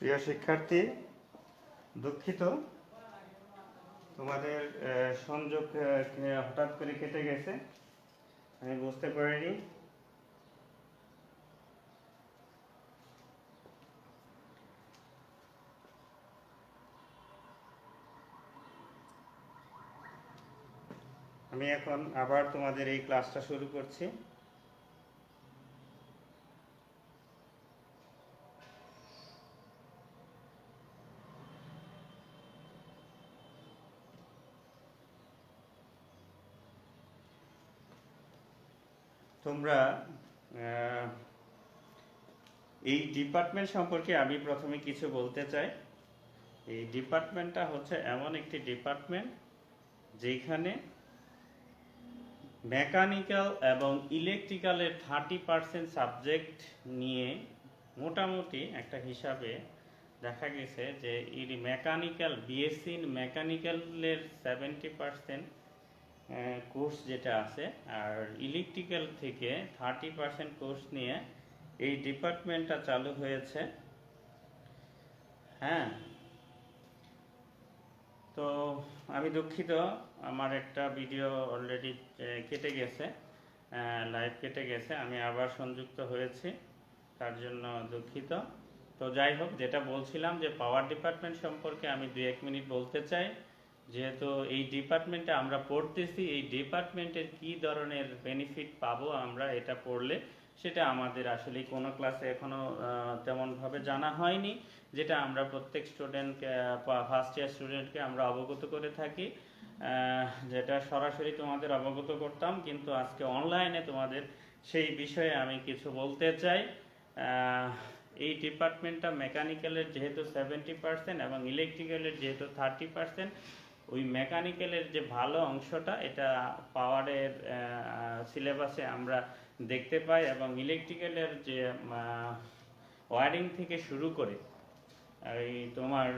প্রিয় শিক্ষার্থী, দুঃখিত তোমাদের সংযোগ হঠাৎ করে কেটে গেছে, আমি বুঝতে পারিনি। আমি এখন আবার তোমাদের এই ক্লাসটা শুরু করছি। তোমরা এই ডিপার্টমেন্ট সম্পর্কে আমি প্রথমে কিছু বলতে চাই। এই ডিপার্টমেন্টটা হচ্ছে এমন একটি ডিপার্টমেন্ট যেখানে মেকানিক্যাল এবং ইলেকট্রিক্যালের 30% সাবজেক্ট নিয়ে মোটামুটি একটা হিসাবে দেখা গেছে যে মেকানিক্যাল বিএসসি ইন মেকানিক্যালের 70% কোর্স যেটা আছে, আর ইলেকট্রিক্যাল থেকে 30% কোর্স নিয়ে এই ডিপার্টমেন্টটা চালু হয়েছে। হ্যাঁ, তো আমি দুঃখিত, আমার একটা ভিডিও অলরেডি কেটে গেছে, লাইভ কেটে গেছে, আমি আবার সংযুক্ত হয়েছি, তার জন্য দুঃখিত। তো যাই হোক, যেটা বলছিলাম যে পাওয়ার ডিপার্টমেন্ট সম্পর্কে আমি 2-1 মিনিট বলতে চাই। যেহেতু এই ডিপার্টমেন্টে আমরা পড়তেছি, এই ডিপার্টমেন্টের কি ধরনের বেনিফিট পাবো আমরা এটা পড়লে, সেটা আমাদের আসলে কোনো ক্লাসে এখনো তেমনভাবে জানা হয়নি, যেটা আমরা প্রত্যেক স্টুডেন্টকে, ফার্স্ট ইয়ার স্টুডেন্টকে আমরা অবগত করে থাকি, যেটা সরাসরি তোমাদের অবগত করতাম, কিন্তু আজকে অনলাইনে তোমাদের সেই বিষয়ে আমি কিছু বলতে চাই। এই ডিপার্টমেন্টটা মেকানিক্যালের যেহেতু 70% এবং ইলেকট্রিক্যালের যেহেতু 30%, ওই মেকানিক্যালের যে ভালো অংশটা এটা পাওয়ারের সিলেবাসে আমরা দেখতে পাই, এবং ইলেকট্রিক্যালের যে ওয়ারিং থেকে শুরু করে এই তোমার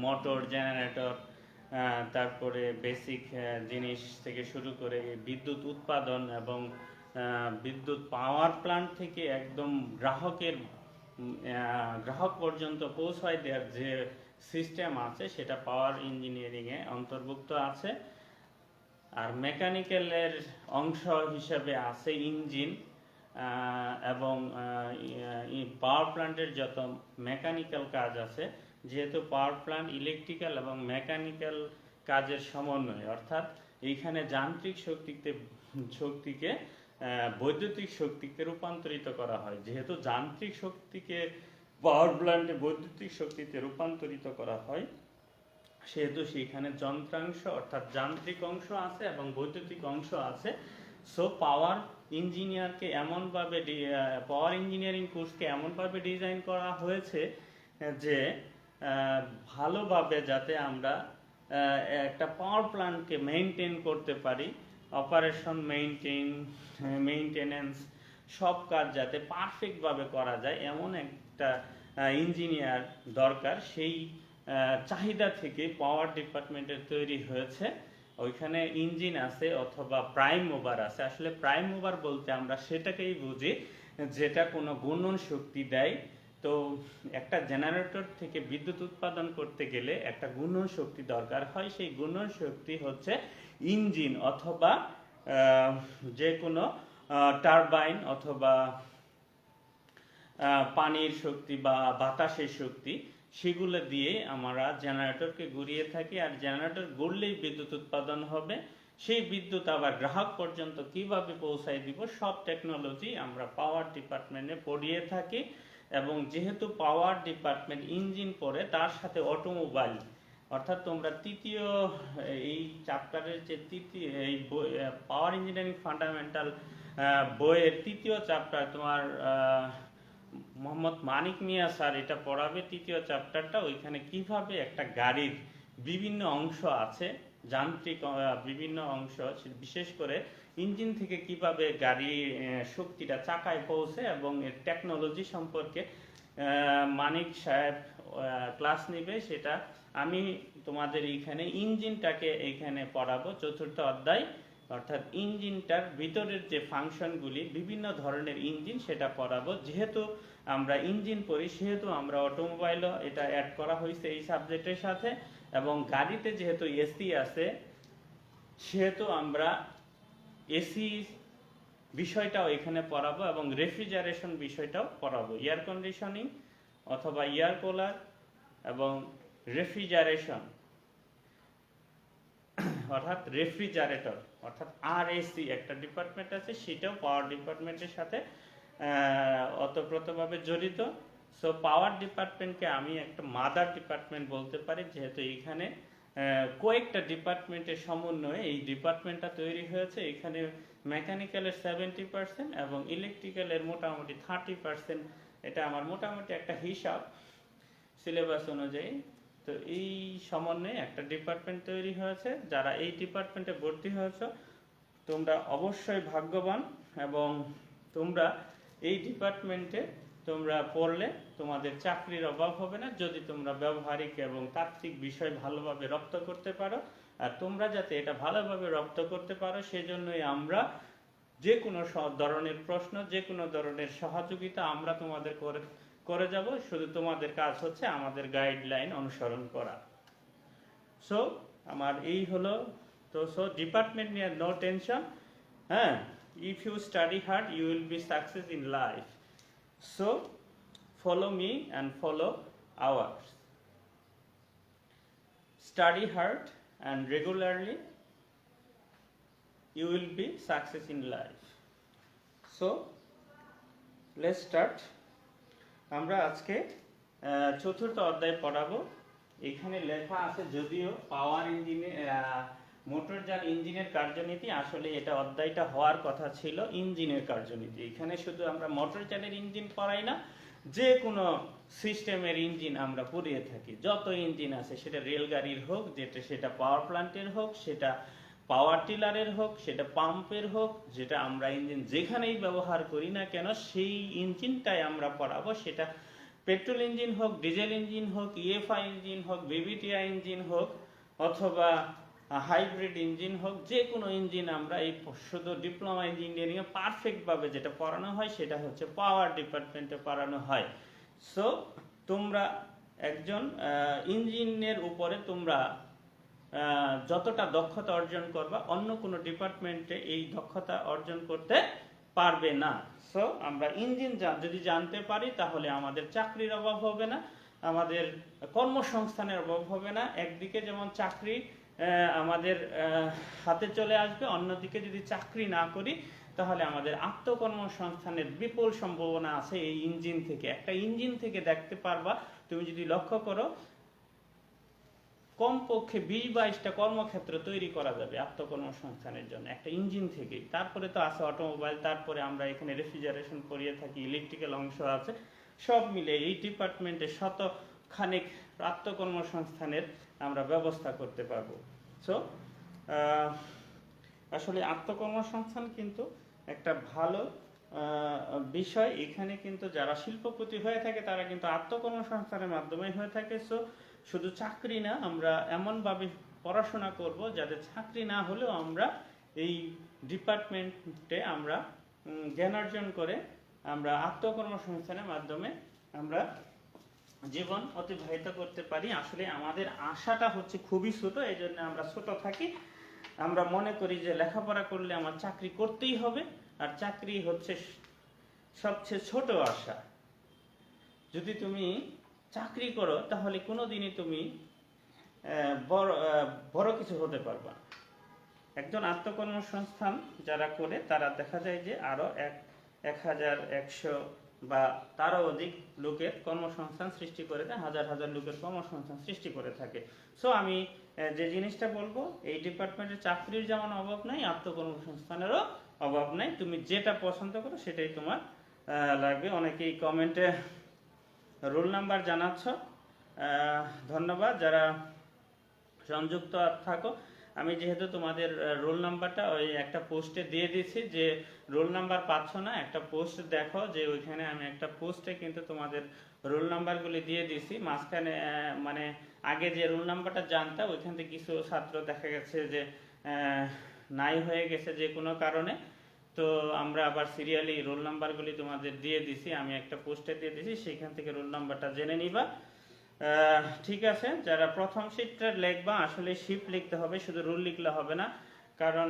মোটর, জেনারেটর, তারপরে বেসিক জিনিস থেকে শুরু করে বিদ্যুৎ উৎপাদন এবং বিদ্যুৎ পাওয়ার প্ল্যান্ট থেকে একদম গ্রাহক পর্যন্ত পৌঁছায় দেওয়ার যে সিস্টেম আছে সেটা পাওয়ার ইঞ্জিনিয়ারিংয়ে অন্তর্ভুক্ত আছে। আর মেকানিক্যালের অংশ হিসেবে আছে ইঞ্জিন এবং পাওয়ার প্ল্যান্টের যত মেকানিক্যাল কাজ আছে, যেহেতু পাওয়ার প্ল্যান্ট ইলেকট্রিক্যাল এবং মেকানিক্যাল কাজের সমন্বয়, অর্থাৎ এইখানে যান্ত্রিক শক্তিকে বৈদ্যুতিক শক্তিতে রূপান্তরিত করা হয়। যেহেতু যান্ত্রিক শক্তিকে পাওয়ার প্ল্যান্টে বৈদ্যুতিক শক্তিতে রূপান্তরিত করা হয়, সেহেতু সেইখানে যন্ত্রাংশ অর্থাৎ যান্ত্রিক অংশ আছে এবং বৈদ্যুতিক অংশ আছে। সো পাওয়ার ইঞ্জিনিয়ারকে এমনভাবে পাওয়ার ইঞ্জিনিয়ারিং কোর্সকে এমনভাবে ডিজাইন করা হয়েছে যে ভালোভাবে যাতে আমরা একটা পাওয়ার প্ল্যান্টকে মেনটেন করতে পারি, অপারেশন, মেইনটেনেন্স, সব কাজ যাতে পারফেক্টভাবে করা যায়, এমন একটা ইঞ্জিনিয়ার দরকার। সেই চাহিদা থেকে পাওয়ার ডিপার্টমেন্টের তৈরি হয়েছে। ওইখানে ইঞ্জিন আছে অথবা প্রাইম মুভার আছে। আসলে প্রাইম মুভার বলতে আমরা সেটাকেই বুঝি যেটা কোনো গুণন শক্তি দেয়। তো একটা জেনারেটর থেকে বিদ্যুৎ উৎপাদন করতে গেলে একটা গুণন শক্তি দরকার হয়। সেই গুণন শক্তি হচ্ছে ইঞ্জিন অথবা যে কোনো টারবাইন অথবা পানির শক্তি বা বাতাসের শক্তি, সেগুলো দিয়ে আমরা জেনারেটরকে ঘুরিয়ে থাকি। আর জেনারেটর ঘুরলেই বিদ্যুৎ উৎপাদন হবে। সেই বিদ্যুৎ আবার গ্রাহক পর্যন্ত কিভাবে পৌঁছায় দিব, সব টেকনোলজি আমরা পাওয়ার ডিপার্টমেন্টে পড়িয়ে থাকি। এবং যেহেতু পাওয়ার ডিপার্টমেন্ট ইঞ্জিন পড়ে, তার সাথে অটোমোবাইল, অর্থাৎ তোমরা তৃতীয় এই চ্যাপ্টারের যে তৃতীয় এই পাওয়ার ইঞ্জিনিয়ারিং ফান্ডামেন্টাল বইয়ের তৃতীয় চ্যাপ্টার তোমার মোহাম্মদ মানিক মিয়া স্যার এটা পড়াবে, তৃতীয় চ্যাপ্টারটা। ওইখানে কিভাবে একটা গাড়ির বিভিন্ন অংশ আছে, যান্ত্রিক বিভিন্ন অংশ, বিশেষ করে ইঞ্জিন থেকে কিভাবে গাড়ির শক্তিটা চাকায় পৌঁছে এবং এর টেকনোলজি সম্পর্কে মানিক সাহেব ক্লাস নেবে, সেটা আমি তোমাদের এইখানে ইঞ্জিনটাকে এইখানে পড়াবো। চতুর্থ অধ্যায় অর্থাৎ ইঞ্জিনটার ভিতরের যে ফাংশনগুলি, বিভিন্ন ধরনের ইঞ্জিন, সেটা পড়াবো। যেহেতু আমরা ইঞ্জিন পড়ি সেহেতু আমরা অটোমোবাইলও এটা অ্যাড করা হয়েছে এই সাবজেক্টের সাথে, এবং গাড়িতে যেহেতু এসি আছে সেহেতু আমরা এসি বিষয়টাও এখানে পড়াবো এবং রেফ্রিজারেশন বিষয়টাও পড়াবো। এয়ার কন্ডিশনিং অথবা এয়ার কুলার এবং রেফ্রিজারেশন অর্থাৎ রেফ্রিজারেটর অর্থাৎ আরএসি একটা ডিপার্টমেন্ট আছে, সেটাও পাওয়ার ডিপার্টমেন্টের সাথে ওতপ্রোতভাবে জড়িত। সো পাওয়ার ডিপার্টমেন্টকে আমি একটা মাদার ডিপার্টমেন্ট বলতে পারি, যেহেতু এখানে কয়েকটা ডিপার্টমেন্টের সমন্বয়ে এই ডিপার্টমেন্টটা তৈরি হয়েছে। এখানে মেকানিক্যালের 70% এবং ইলেকট্রিক্যালের মোটামুটি 30%। এটা আমার মোটামুটি একটা হিসাব সিলেবাস অনুযায়ী। তো এই সমন্বয়ে একটা ডিপার্টমেন্ট তৈরি হয়েছে। যারা এই ডিপার্টমেন্টে ভর্তি হয়েছ তোমরা অবশ্যই ভাগ্যবান, এবং তোমরা এই ডিপার্টমেন্টে তোমরা পড়লে তোমাদের চাকরির অভাব হবে না, যদি তোমরা ব্যবহারিক এবং তাত্ত্বিক বিষয় ভালোভাবে রপ্ত করতে পারো। আর তোমরা যাতে এটা ভালোভাবে রপ্ত করতে পারো সেজন্যই আমরা যে কোনো ধরনের প্রশ্ন, যে কোনো ধরনের সহযোগিতা আমরা তোমাদের করে যাব। শুধু তোমাদের কাজ হচ্ছে আমাদের গাইডলাইন অনুসরণ করা। সো আমার এই হলো। তো সো ডিপার্টমেন্ট নিয়ে নো টেনশন। হ্যাঁ, if you study hard you will be success in life. So follow me and follow ours. Study hard and regularly you will be success in life. So let's start. আমরা আজকে চতুর্থ অধ্যায় পড়াবো। এখানে লেখা আছে, যদিও পাওয়ার ইঞ্জিনে মোটরযান ইঞ্জিনের কার্যনীতি, আসলে এটা অধ্যায়টা হওয়ার কথা ছিল ইঞ্জিনের কার্যনীতি। এখানে শুধু আমরা মোটরযানের ইঞ্জিন পড়াই না, যে কোনো সিস্টেমের ইঞ্জিন আমরা পড়িয়ে থাকি। যত ইঞ্জিন আছে, সেটা রেলগাড়ির হোক, সেটা পাওয়ার প্ল্যান্টের হোক, সেটা পাওয়ার টিলারের হোক, সেটা পাম্পের হোক, যেটা আমরা ইঞ্জিন যেখানেই ব্যবহার করি না কেন সেই ইঞ্জিনটাই আমরা পড়াবো। সেটা পেট্রোল ইঞ্জিন হোক, ডিজেল ইঞ্জিন হোক, ইএফআই ইঞ্জিন হোক, বিবিটিআই ইঞ্জিন হোক, অথবা হাইব্রিড ইঞ্জিন হোক, যে কোনো ইঞ্জিন আমরা এই শুধু ডিপ্লোমা ইঞ্জিনিয়ারিং এ পারফেক্টভাবে যেটা পড়ানো হয় সেটা হচ্ছে পাওয়ার ডিপার্টমেন্টে পড়ানো হয়। সো তোমরা একজন ইঞ্জিনের উপরে তোমরা যতটা দক্ষতা অর্জন করবা, অন্য কোনো ডিপার্টমেন্টে এই দক্ষতা অর্জন করতে পারবে না। সো আমরা ইঞ্জিন যদি জানতে পারি তাহলে আমাদের চাকরির অভাব হবে না, আমাদের কর্মসংস্থানের অভাব হবে না। একদিকে যেমন চাকরি আমাদের হাতে চলে আসবে, অন্যদিকে যদি চাকরি না করি তাহলে আমাদের আত্মকর্মসংস্থানের বিপুল সম্ভাবনা আছে এই ইঞ্জিন থেকে। একটা ইঞ্জিন থেকে দেখতে পারবা, তুমি যদি লক্ষ্য করো, কমপক্ষে 20-22টা কর্মক্ষেত্র তৈরি করা যাবে আত্মকর্মসংস্থানের জন্য একটা ইঞ্জিন থেকেই। তারপরে তো আছে অটোমোবাইল, তারপরে আমরা এখানে রেফ্রিজারেশন পড়িয়ে থাকি, ইলেকট্রিক্যাল অংশ আছে, সব মিলে এই ডিপার্টমেন্টে শতখানেক আত্মকর্মসংস্থানের আমরা ব্যবস্থা করতে পারবো। সো আসলে আত্মকর্মসংস্থান কিন্তু একটা ভালো বিষয়। এখানে কিন্তু যারা শিল্পপতি হয়ে থাকে তারা কিন্তু আত্মকর্মসংস্থানের মাধ্যমে হয়ে থাকে। সো শুধু চাকরি না, আমরা এমনভাবে পড়াশোনা করব যাতে চাকরি না হলেও আমরা এই ডিপার্টমেন্টে আমরা জ্ঞান অর্জন করে আমরা আত্মকর্মসংস্থানের মাধ্যমে আমরা জীবন অতিবাহিত করতে পারি। আসলে আমাদের আশাটা হচ্ছে খুবই ছোট, এই জন্য আমরা ছোট থাকি। আমরা মনে করি যে লেখাপড়া করলে আমার চাকরি করতেই হবে, আর চাকরি হচ্ছে সবচেয়ে ছোট আশা। যদি তুমি চাকরি করো তাহলে কোনোদিনই তুমি বড় কিছু হতে পারবা। একজন আত্মকর্মসংস্থান যারা করে তারা দেখা যায় যে আরো 1100 বা তারও অধিক লোকের কর্মসংস্থান সৃষ্টি করে দেয়, হাজার হাজার লোকের কর্মসংস্থান সৃষ্টি করে থাকে। সো আমি যে জিনিসটা বলবো, এই ডিপার্টমেন্টে চাকরির যেমন অভাব নাই, আত্মকর্মসংস্থানেরও অভাব নাই। তুমি যেটা পছন্দ করো সেটাই তোমার লাগবে। অনেকেই কমেন্টে রোল নাম্বার জানাচ্ছ, ধন্যবাদ যারা সংযুক্ত থাকো। আমি যেহেতু তোমাদের রোল নাম্বারটা ওই একটা পোস্টে দিয়ে দিয়েছি, যে রোল নাম্বার পাচ্ছ না একটা পোস্ট দেখো, যে ওইখানে আমি একটা পোস্টে কিন্তু তোমাদের রোল নাম্বারগুলি দিয়ে দিয়েছি। মাঝখানে মানে আগে যে রোল নাম্বারটা জানতাম ওইখান থেকে কিছু ছাত্র দেখা গেছে যে নাই হয়ে গেছে যে কোনো কারণে, তো আমরা আবার সিরিয়ালি রোল নাম্বারগুলি তোমাদের দিয়ে দিছি, আমি একটা পোস্টে দিয়ে দিছি, সেখান থেকে রোল নাম্বারটা জেনে নিবা। ঠিক আছে, যারা প্রথম শিফটে লিখবা আসলে শিফট লিখতে হবে, শুধু রোল লিখলে হবে না, কারণ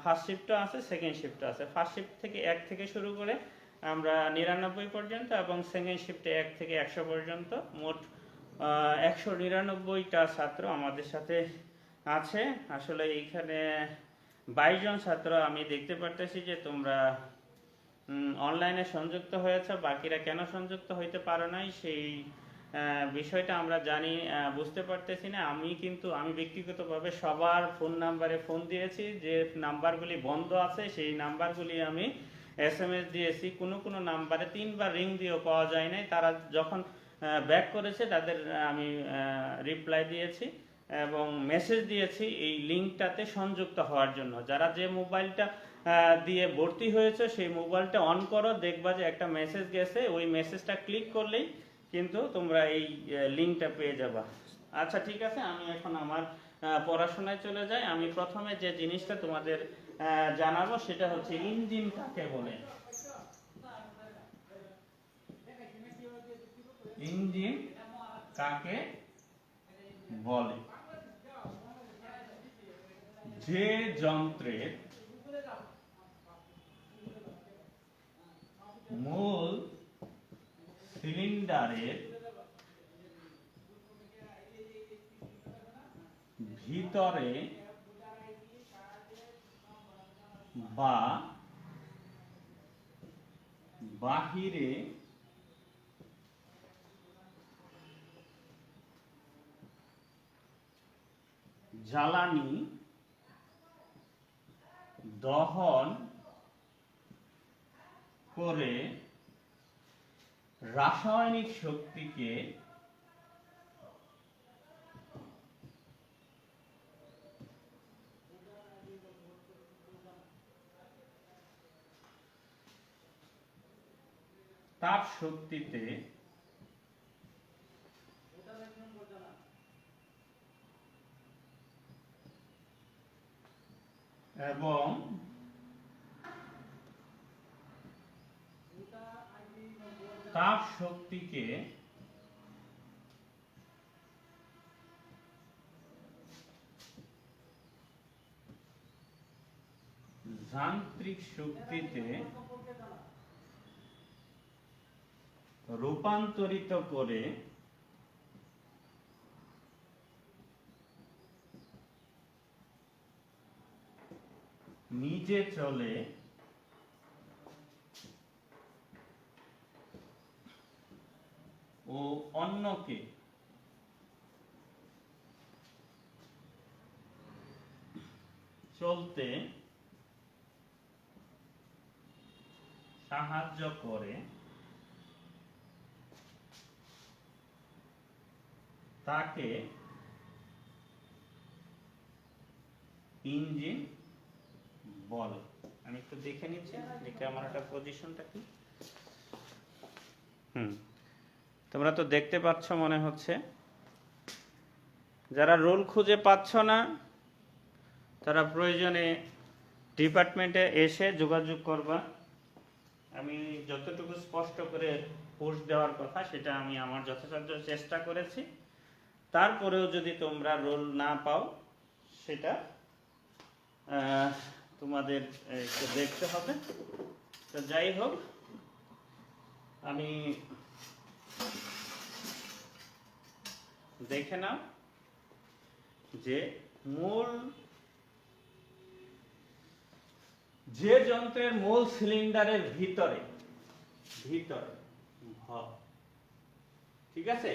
ফার্স্ট শিফটও আছে, সেকেন্ড শিফটও আছে। ফার্স্ট শিফট থেকে 1 থেকে শুরু করে আমরা 99 পর্যন্ত, এবং সেকেন্ড শিফটে 1 থেকে 100 পর্যন্ত, মোট 199টা ছাত্র আমাদের সাথে আছে। আসলে এইখানে 22 জন ছাত্র আমি দেখতে পারতেছি যে তোমরা অনলাইনে সংযুক্ত হয়েছে, বাকিরা কেন সংযুক্ত হইতে পারো নাই সেই বিষয়টা আমরা জানি, বুঝতে পারতেছি না। আমি ব্যক্তিগতভাবে সবার ফোন নাম্বারে ফোন দিয়েছি, যে নাম্বারগুলি বন্ধ আছে সেই নাম্বারগুলি আমি SMS দিয়েছি। কোনো নাম্বারে 3বার রিং দিয়েও পাওয়া যায় নাই, তারা যখন ব্যাক করেছে তাদের আমি রিপ্লাই দিয়েছি এবং মেসেজ দিয়েছি এই লিঙ্কটাতে সংযুক্ত হওয়ার জন্য। যারা যে মোবাইলটা দিয়ে ভর্তি হয়েছে সেই মোবাইলটা অন করো, দেখবা যে একটা মেসেজ গেছে, ওই মেসেজটা ক্লিক করলেই কিন্তু তোমরা এই লিঙ্কটা পেয়ে যাবা। আচ্ছা ঠিক আছে, আমি এখন আমার পড়াশোনায় চলে যাই। আমি প্রথমে যে জিনিসটা তোমাদের জানাবো সেটা হচ্ছে ইঞ্জিন কাকে বলে। ইঞ্জিন কাকে বলে? যে যন্ত্রের মূল সিলিন্ডারের ভিতরে বা বাহিরে জ্বালানি দহন করে রাসায়নিক শক্তিকে তাপ শক্তিতে এবং তাপ শক্তিকে যান্ত্রিক শক্তিতে রূপান্তরিত করে নিজে চলে ও অন্যকে চলতে সাহায্য করে তাকে ইঞ্জিন বলে। আমি একটু দেখে নিচ্ছি যে ক্যামেরাটা পজিশনটা কি। তোমরা তো দেখতে পাচ্ছ মনে হচ্ছে। যারা রোল খুঁজে পাচ্ছ না তারা প্রয়োজনে ডিপার্টমেন্টে এসে যোগাযোগ করবা। আমি যতটুকু স্পষ্ট করে পোস্ট দেওয়ার কথা সেটা আমি আমার যথাসাধ্য চেষ্টা করেছি। তারপরেও যদি তোমরা রোল না পাও সেটা তোমাদের একটু দেখতে হবে। তো যাই হোক, আমি দেখে নাও যে যে যন্ত্রের মূল সিলিন্ডারের ভিতরে ঠিক আছে,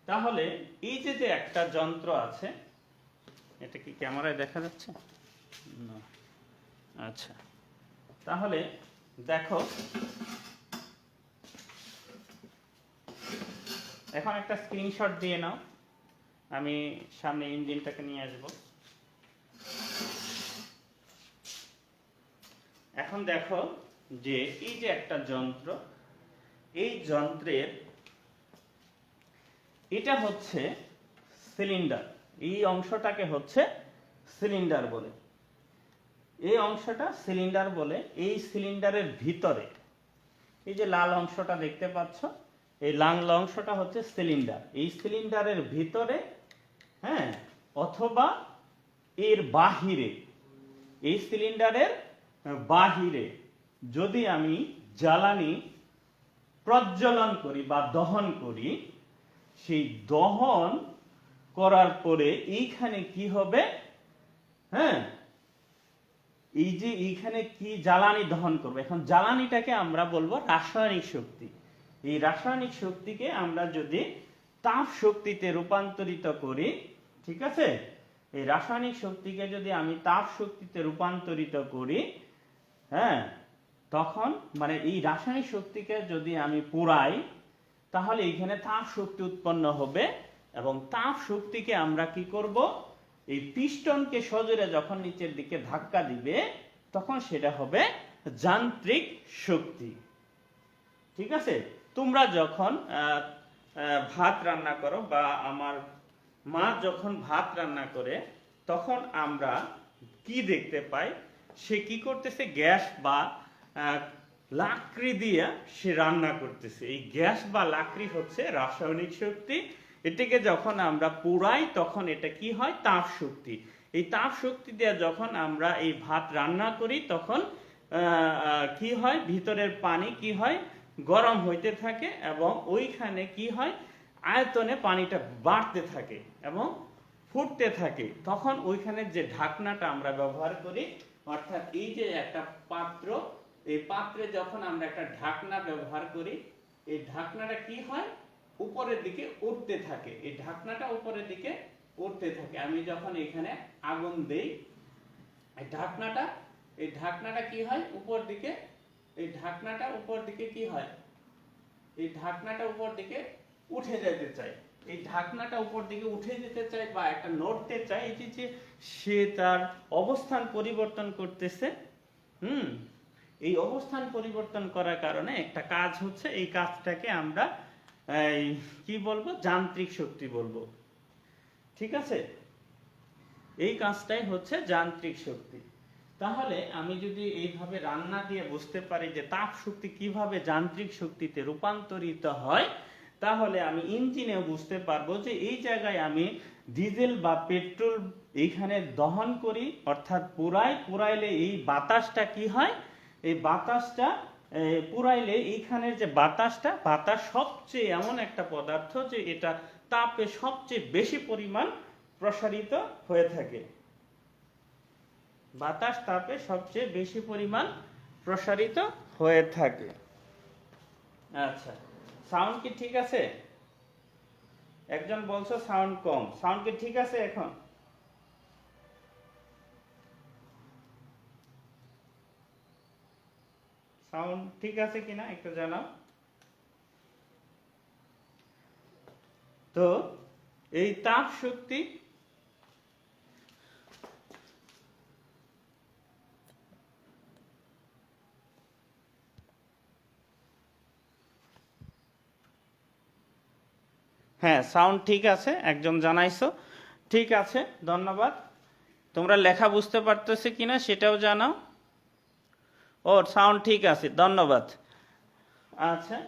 তাহলে এই যে একটা যন্ত্র আছে, এটা কি ক্যামেরায় দেখা যাচ্ছে না? আচ্ছা, তাহলে দেখো এখন একটা স্ক্রিনশট দিয়ে নাও। আমি সামনে ইঞ্জিনটাকে নিয়ে আসব। এখন দেখো যে এই যে একটা যন্ত্র, এই যন্ত্রের এটা হচ্ছে সিলিন্ডার, এই অংশটাকে হচ্ছে সিলিন্ডার বলে। এই অংশটা সিলিন্ডার বলে। এই সিলিন্ডারের ভিতরে এই যে লাল অংশটা দেখতে পাচ্ছ, এই লাল অংশটা হচ্ছে সিলিন্ডার। এই সিলিন্ডারের ভিতরে, হ্যাঁ, অথবা এর বাহিরে, এই সিলিন্ডারের বাহিরে যদি আমি জ্বালানি প্রজ্বলন করি বা দহন করি, সেই দহন করার পরে এইখানে কি হবে, হ্যাঁ, এই যে এইখানে কি জ্বালানি দহন করবে, এখন জ্বালানিটাকে আমরা বলবো রাসায়নিক শক্তি। এই রাসায়নিক শক্তিকে আমরা যদি তাপ শক্তিতে রূপান্তরিত করি, ঠিক আছে, এই রাসায়নিক শক্তিকে যদি আমি তাপ শক্তিতে রূপান্তরিত করি, হ্যাঁ, তখন মানে এই রাসায়নিক শক্তিকে যদি আমি পোড়াই, তাহলে এইখানে তাপ শক্তি উৎপন্ন হবে। এবং তাপ শক্তিকে আমরা কি করব, এই পিস্টনকে সজোরে যখন নিচের দিকে ধাক্কা দিবে, তখন সেটা হবে যান্ত্রিক শক্তি। ঠিক আছে, তোমরা যখন ভাত রান্না করো বা আমার মা যখন ভাত রান্না করে, তখন আমরা কি দেখতে পাই, সে কি করতেছে, গ্যাস বা লাকড়ি দিয়ে সে রান্না করতেছে। এই গ্যাস বা লাকড়ি হচ্ছে রাসায়নিক শক্তি। এটাকে যখন আমরা পোড়াই, তখন এটা কি হয়, তাপ শক্তি। এই তাপ শক্তি দিয়ে যখন আমরা এই ভাত রান্না করি, তখন কি হয়, ভিতরের পানি কি হয়, গরম হইতে থাকে এবং ওইখানে কি হয়, আয়তনে পানিটা বাড়তে থাকে এবং ফুটতে থাকে। তখন ওইখানে যে ঢাকনাটা আমরা ব্যবহার করি, অর্থাৎ এই যে একটা পাত্র, এই পাত্রে যখন আমরা একটা ঢাকনা ব্যবহার করি, এই ঢাকনাটা কি হয়, উপরের দিকে উঠতে থাকে। এই ঢাকনাটা উপরের দিকে উঠতে থাকে। আমি যখন এখানে আগুন দেই, এই ঢাকনাটা কি হয়, উপর দিকে, এই ঢাকনাটা উপর দিকে কি হয়, এই ঢাকনাটা উপর দিকে উঠে যেতে চাই। এই ঢাকনাটা উপর দিকে উঠে যেতে চাই বা একটা নড়তে চাই, এই যে সে তার অবস্থান পরিবর্তন করতেছে। এই অবস্থান পরিবর্তন করার কারণে একটা কাজ হচ্ছে, এই কাজটাকে আমরা কি বলবো, যান্ত্রিক শক্তি বলবো। ঠিক আছে, এই কাজটাই হচ্ছে যান্ত্রিক শক্তি। তাহলে আমি যদি এইভাবে রান্না দিয়ে বুঝতে পারি যে তাপ শক্তি কিভাবে যান্ত্রিক শক্তিতে রূপান্তরিত হয়, তাহলে আমি ইঞ্জিনেও বুঝতে পারবো যে এই জায়গায় আমি ডিজেল বা পেট্রোল এইখানে দহন করি, অর্থাৎ পুরাইলে এই বাতাসটা কি হয়, এই বাতাসটা পুরাইলে এইখানের যে বাতাস সবচেয়ে এমন একটা পদার্থ যে এটা তাপে সবচেয়ে বেশি পরিমাণ প্রসারিত হয়ে থাকে। বাতাস তাপে সবচেয়ে বেশি পরিমাণ প্রসারিত হয়ে থাকে। আচ্ছা, সাউন্ড কি ঠিক আছে? একজন বলছো সাউন্ড কম, সাউন্ড কি ঠিক আছে এখন? সাউন্ড ঠিক আছে কিনা একটু জানাও তো। এই তাপ শক্তি হ্যাঁ, সাউন্ড ঠিক আছে, একজন জানাইছো, ঠিক আছে, ধন্যবাদ। তোমরা লেখা বুঝতে পারতেছে কিনা সেটাও জানাও। ও, সাউন্ড ঠিক আছে, ধন্যবাদ। আচ্ছা,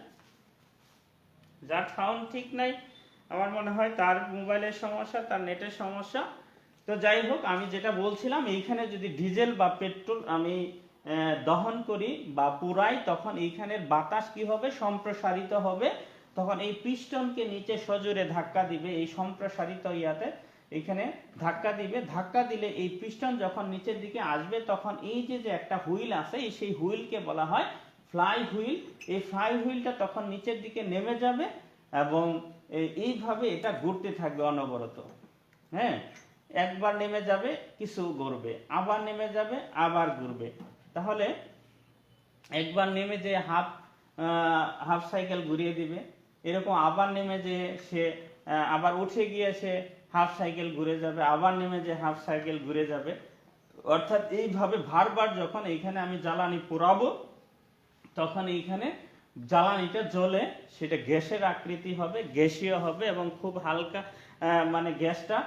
যার সাউন্ড ঠিক নাই, আমার মনে হয় তার মোবাইলের সমস্যা, তার নেটের সমস্যা। তো যাই হোক, আমি যেটা বলছিলাম, এইখানে যদি ডিজেল বা পেট্রোল আমি দহন করি বা পুরাই, তখন এইখানের বাতাস কি হবে, সম্প্রসারিত হবে। তখন এই পিস্টনকে নিচে সজোরে ধাক্কা দিবে, এই সম্প্রসারিত ইয়াতে এখানে ধাক্কা দিবে। ধাক্কা দিলে এই পিস্টন যখন নিচের দিকে আসবে, তখন এই যে একটা হুইল আছে, সেই হুইলকে বলা হয় ফ্লাই হুইল। এই ফ্লাই হুইলটা তখন নিচের দিকে নেমে যাবে এবং এইভাবে এটা ঘুরতে থাকবে অনবরত। হ্যাঁ, একবার নেমে যাবে, কিছু ঘুরবে, আবার নেমে যাবে, আবার ঘুরবে। তাহলে একবার নেমে যে হাফ সাইকেল ঘুরিয়ে দিবে, এরকম আবার নেমে যে সে আবার উঠে গিয়ে সে হাফ সাইকেল ঘুরে যাবে, আবার নেমে যে হাফ সাইকেল ঘুরে যাবে। অর্থাৎ এইভাবে বারবার যখন এইখানে আমি জ্বালানি পোড়াবো, তখন এইখানে জ্বালানিটা জ্বলে সেটা গ্যাসের আকৃতি হবে, গ্যাসীয় হবে এবং খুব হালকা, মানে গ্যাসটা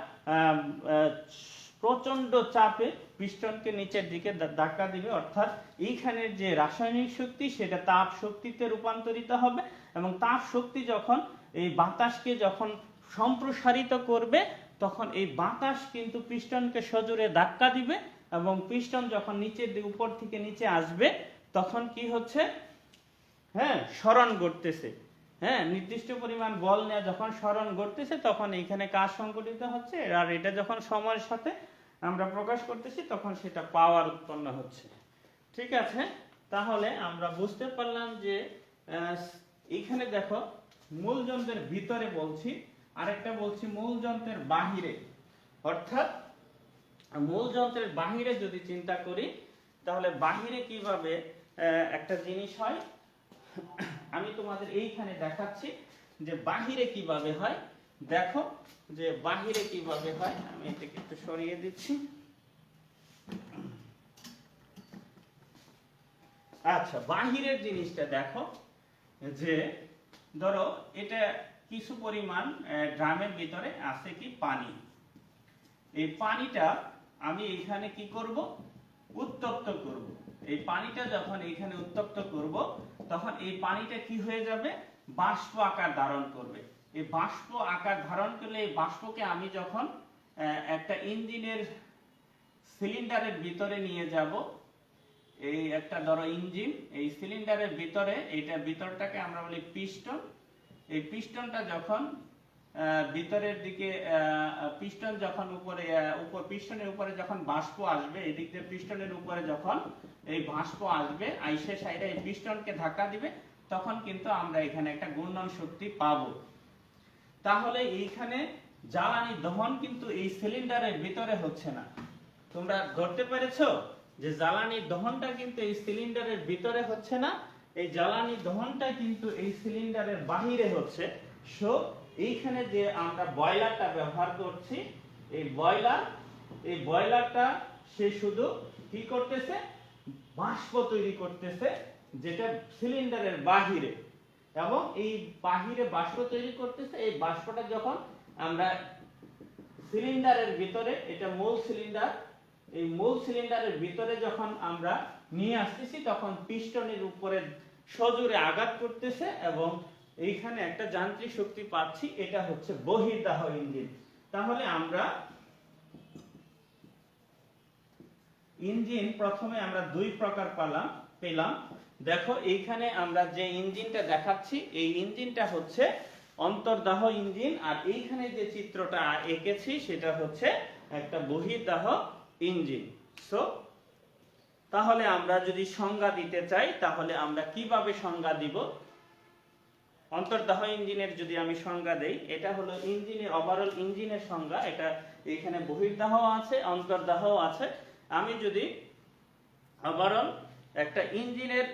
প্রচন্ড চাপে পিস্টনকে নিচের দিকে ধাক্কা দিবে, অর্থাৎ এইখানের যে রাসায়নিক শক্তি সেটা তাপ শক্তিতে রূপান্তরিত হবে, এবং তাপ শক্তি যখন এই বাতাসকে যখন সম্প্রসারিত করবে তখন এই বাতাস কিন্তু পিস্টনকে সজোরে ধাক্কা দিবে, এবং পিস্টন যখন নিচের দিকে উপর থেকে নিচে আসবে তখন কি হচ্ছে, হ্যাঁ, সরণ ঘটতেছে। হ্যাঁ, নির্দিষ্ট পরিমাণ বল নিয়ে যখন সরণ ঘটতেছে তখন এইখানে কাজ সংঘটিত হচ্ছে, আর এটা যখন সময়ের সাথে আমরা প্রকাশ করতেছি তখন সেটা পাওয়ার উৎপন্ন হচ্ছে। ঠিক আছে, তাহলে আমরা বুঝতে পারলাম যে এইখানে দেখো মূল যন্ত্রের ভিতরে বলছি, আরেকটা বলছি মূল যন্ত্রের বাহিরে। অর্থাৎ মূল যন্ত্রের বাহিরে যদি চিন্তা করি তাহলে বাহিরে কিভাবে একটা জিনিস হয়, আমি তোমাদের এইখানে দেখাচ্ছি যে বাহিরে কিভাবে হয়। দেখো যে বাহিরে কিভাবে হয়, আমি এটাকে একটু সরিয়ে দিচ্ছি। আচ্ছা, বাহিরের জিনিসটা দেখো যে ধরো এটা কিছু পরিমাণ ড্রামের ভিতরে আছে কি পানি। এই পানিটা আমি এখানে কি করব, উত্তপ্ত করব। এই পানিটা যখন এখানে উত্তপ্ত করব তখন এই পানিটা কি হয়ে যাবে, বাষ্প আকার ধারণ করবে। এই বাষ্প আকার ধারণ করলে এই বাষ্পকে আমি যখন একটা ইঞ্জিনের সিলিন্ডারের ভিতরে নিয়ে যাব, এই একটা ধরো ইঞ্জিন, এই সিলিন্ডারের ভিতরে, এইটা ভিতরটাকে আমরা বলি পিস্টন। এই পিস্টনটা যখন ভিতরের দিকে পিস্টন যখন উপরে পিস্টনের উপরে যখন বাষ্প আসবে, এদিক দিয়ে পিস্টনের উপরে যখন এই বাষ্প আসবে আইসে সাইডে এই পিস্টনকে ধাক্কা দিবে, তখন কিন্তু আমরা এখানে একটা ঘূর্ণন শক্তি পাবো। তাহলে এইখানে জ্বালানি দহন কিন্তু এই সিলিন্ডারের ভিতরে হচ্ছে না। তোমরা ধরতে পেরেছো যে জ্বালানি দহনটা কিন্তু এই সিলিন্ডারের ভিতরে হচ্ছে না, এই জ্বালানি দহনটা কিন্তু এই সিলিন্ডারের বাহিরে হচ্ছে। সো এইখানে যে আমরা বয়লারটা ব্যবহার করছি, এই বয়লারটা সে শুধু কি করতেছে, বাষ্প তৈরি করতেছে যেটা সিলিন্ডারের বাহিরে, এবং এই বাহিরে বাষ্প তৈরি করতেছে। এই বাষ্পটা যখন আমরা সিলিন্ডারের ভিতরে, এটা মূল সিলিন্ডার, এই মূল সিলিন্ডারের ভিতরে যখন আমরা নিয়ে আসতেছি তখন পিস্টনের উপরে সজোরে আঘাত করতেছে এবং এইখানে একটা যান্ত্রিক শক্তি পাচ্ছি, এটা হচ্ছে বহির্দাহ ইঞ্জিন। তাহলে আমরা ইঞ্জিন প্রথমে আমরা দুই প্রকার পেলাম। দেখো এইখানে আমরা যে ইঞ্জিনটা দেখাচ্ছি এই ইঞ্জিনটা হচ্ছে অন্তর্দাহ ইঞ্জিন, আর এইখানে যে চিত্রটা এঁকেছি সেটা হচ্ছে একটা বহির্দাহ ইঞ্জিন। সো তাহলে আমরা যদি সংজ্ঞা দিতে চাই তাহলে আমরা কিভাবে সংজ্ঞা দিব? অন্তর্দাহ ইঞ্জিনের যদি আমি সংজ্ঞা দেই, এটা হলো ইঞ্জিনের ওভারঅল ইঞ্জিনের সংজ্ঞা। এটা এখানে বহির্দাহ আছে, অন্তর্দাহ আছে। আমি যদি ওভারঅল একটা ইঞ্জিনের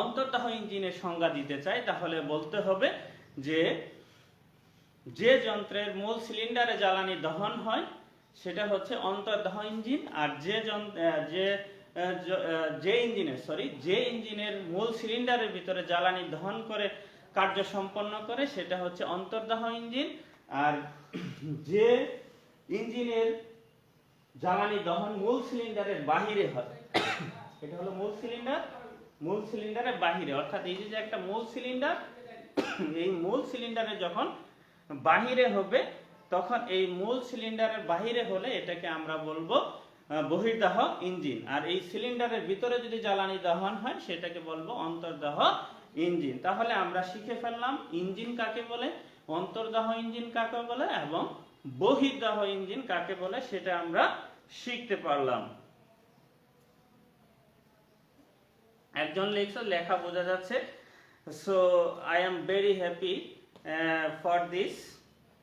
অন্তর্দাহ ইঞ্জিনের সংজ্ঞা দিতে চাই তাহলে বলতে হবে যে যে যন্ত্রের মূল সিলিন্ডারে জ্বালানি দহন হয় সেটা হচ্ছে অন্তর্দাহ ইঞ্জিন, আর যে ইঞ্জিনের মূল সিলিন্ডারের ভিতরে জ্বালানি দহন করে কার্য সম্পন্ন করে সেটা হচ্ছে অন্তর্দাহ ইঞ্জিন। আর যে ইঞ্জিনের জ্বালানি দহন মূল সিলিন্ডারের বাহিরে হয় এটা হলো মূল সিলিন্ডারের বাহিরে। অর্থাৎ এই যে একটা মূল সিলিন্ডার, এই মূল সিলিন্ডারে যখন বাহিরে হবে তখন এই মূল সিলিন্ডারের বাহিরে হলে এটাকে আমরা বলবো বহির্দাহ ইঞ্জিন, আর এই সিলিন্ডারের ভিতরে যদি জ্বালানি দহন হয় সেটাকে বলবো অন্তর্দাহ ইঞ্জিন। তাহলে আমরা শিখে ফেললাম ইঞ্জিন কাকে বলে, অন্তর্দাহ ইঞ্জিন কাকে বলে এবং বহির্দাহ ইঞ্জিন কাকে বলে, সেটা আমরা শিখতে পারলাম। একজন লেখা বোঝা যাচ্ছে। So I am very happy for this,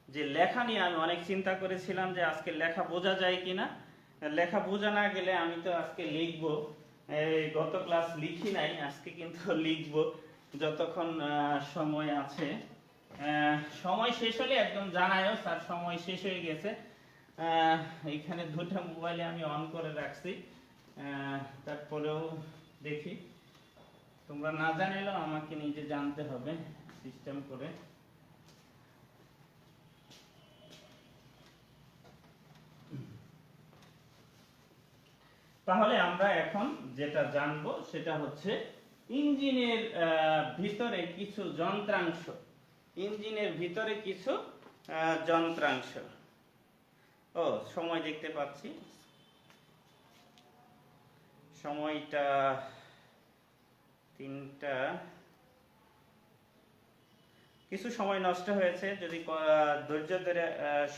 যে লেখা নিয়ে আমি অনেক চিন্তা করেছিলাম যে আজকে লেখা বোঝা যায় কিনা। লেখা বোঝা না গেলে আমি তো আজকে লিখবো, গত ক্লাস লিখি নাই, আজকে কিন্তু লিখবো যতক্ষণ সময় আছে। সময় শেষ হলে একদম জানায়ও স্যার সময় শেষ হয়ে গেছে। এইখানে দুটো মোবাইলে আমি অন করে রাখছি, তারপরেও দেখি, তোমরা না জানাইলেও আমাকে নিজে জানতে হবে সিস্টেম করে। তাহলে আমরা এখন যেটা জানবো সেটা হচ্ছে ইঞ্জিনের ভিতরে কিছু যন্ত্রাংশ, ইঞ্জিনের ভিতরে কিছু যন্ত্রাংশ। ও সময় দেখতে পাচ্ছি, সময়টা 3টা, কিছু সময় নষ্ট হয়েছে, যদি ধৈর্য ধরে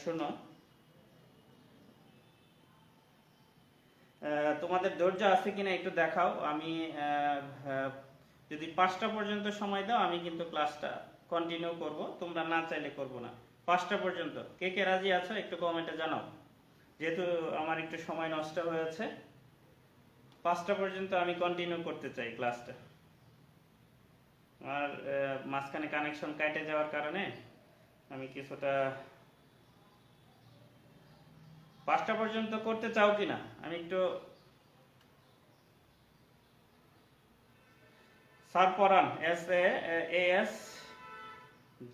শোনো। তোমাদের ধৈর্য আছে কিনা একটু দেখাও। আমি যদি 5টা পর্যন্ত সময় দাও আমি কিন্তু ক্লাসটা কন্টিনিউ করব, তোমরা না চাইলে করব না। 5টা পর্যন্ত কে কে রাজি আছো একটু কমেন্টে জানাও, যেহেতু আমার একটু সময় নষ্ট হয়েছে। 5টা পর্যন্ত আমি কন্টিনিউ করতে চাই ক্লাসটা। আর মাঝখানে কানেকশন কেটে যাওয়ার কারণে আমি কিছুটা, 5টা পর্যন্ত করতে চাও কিনা আমি একটু। স্যার পরান, এস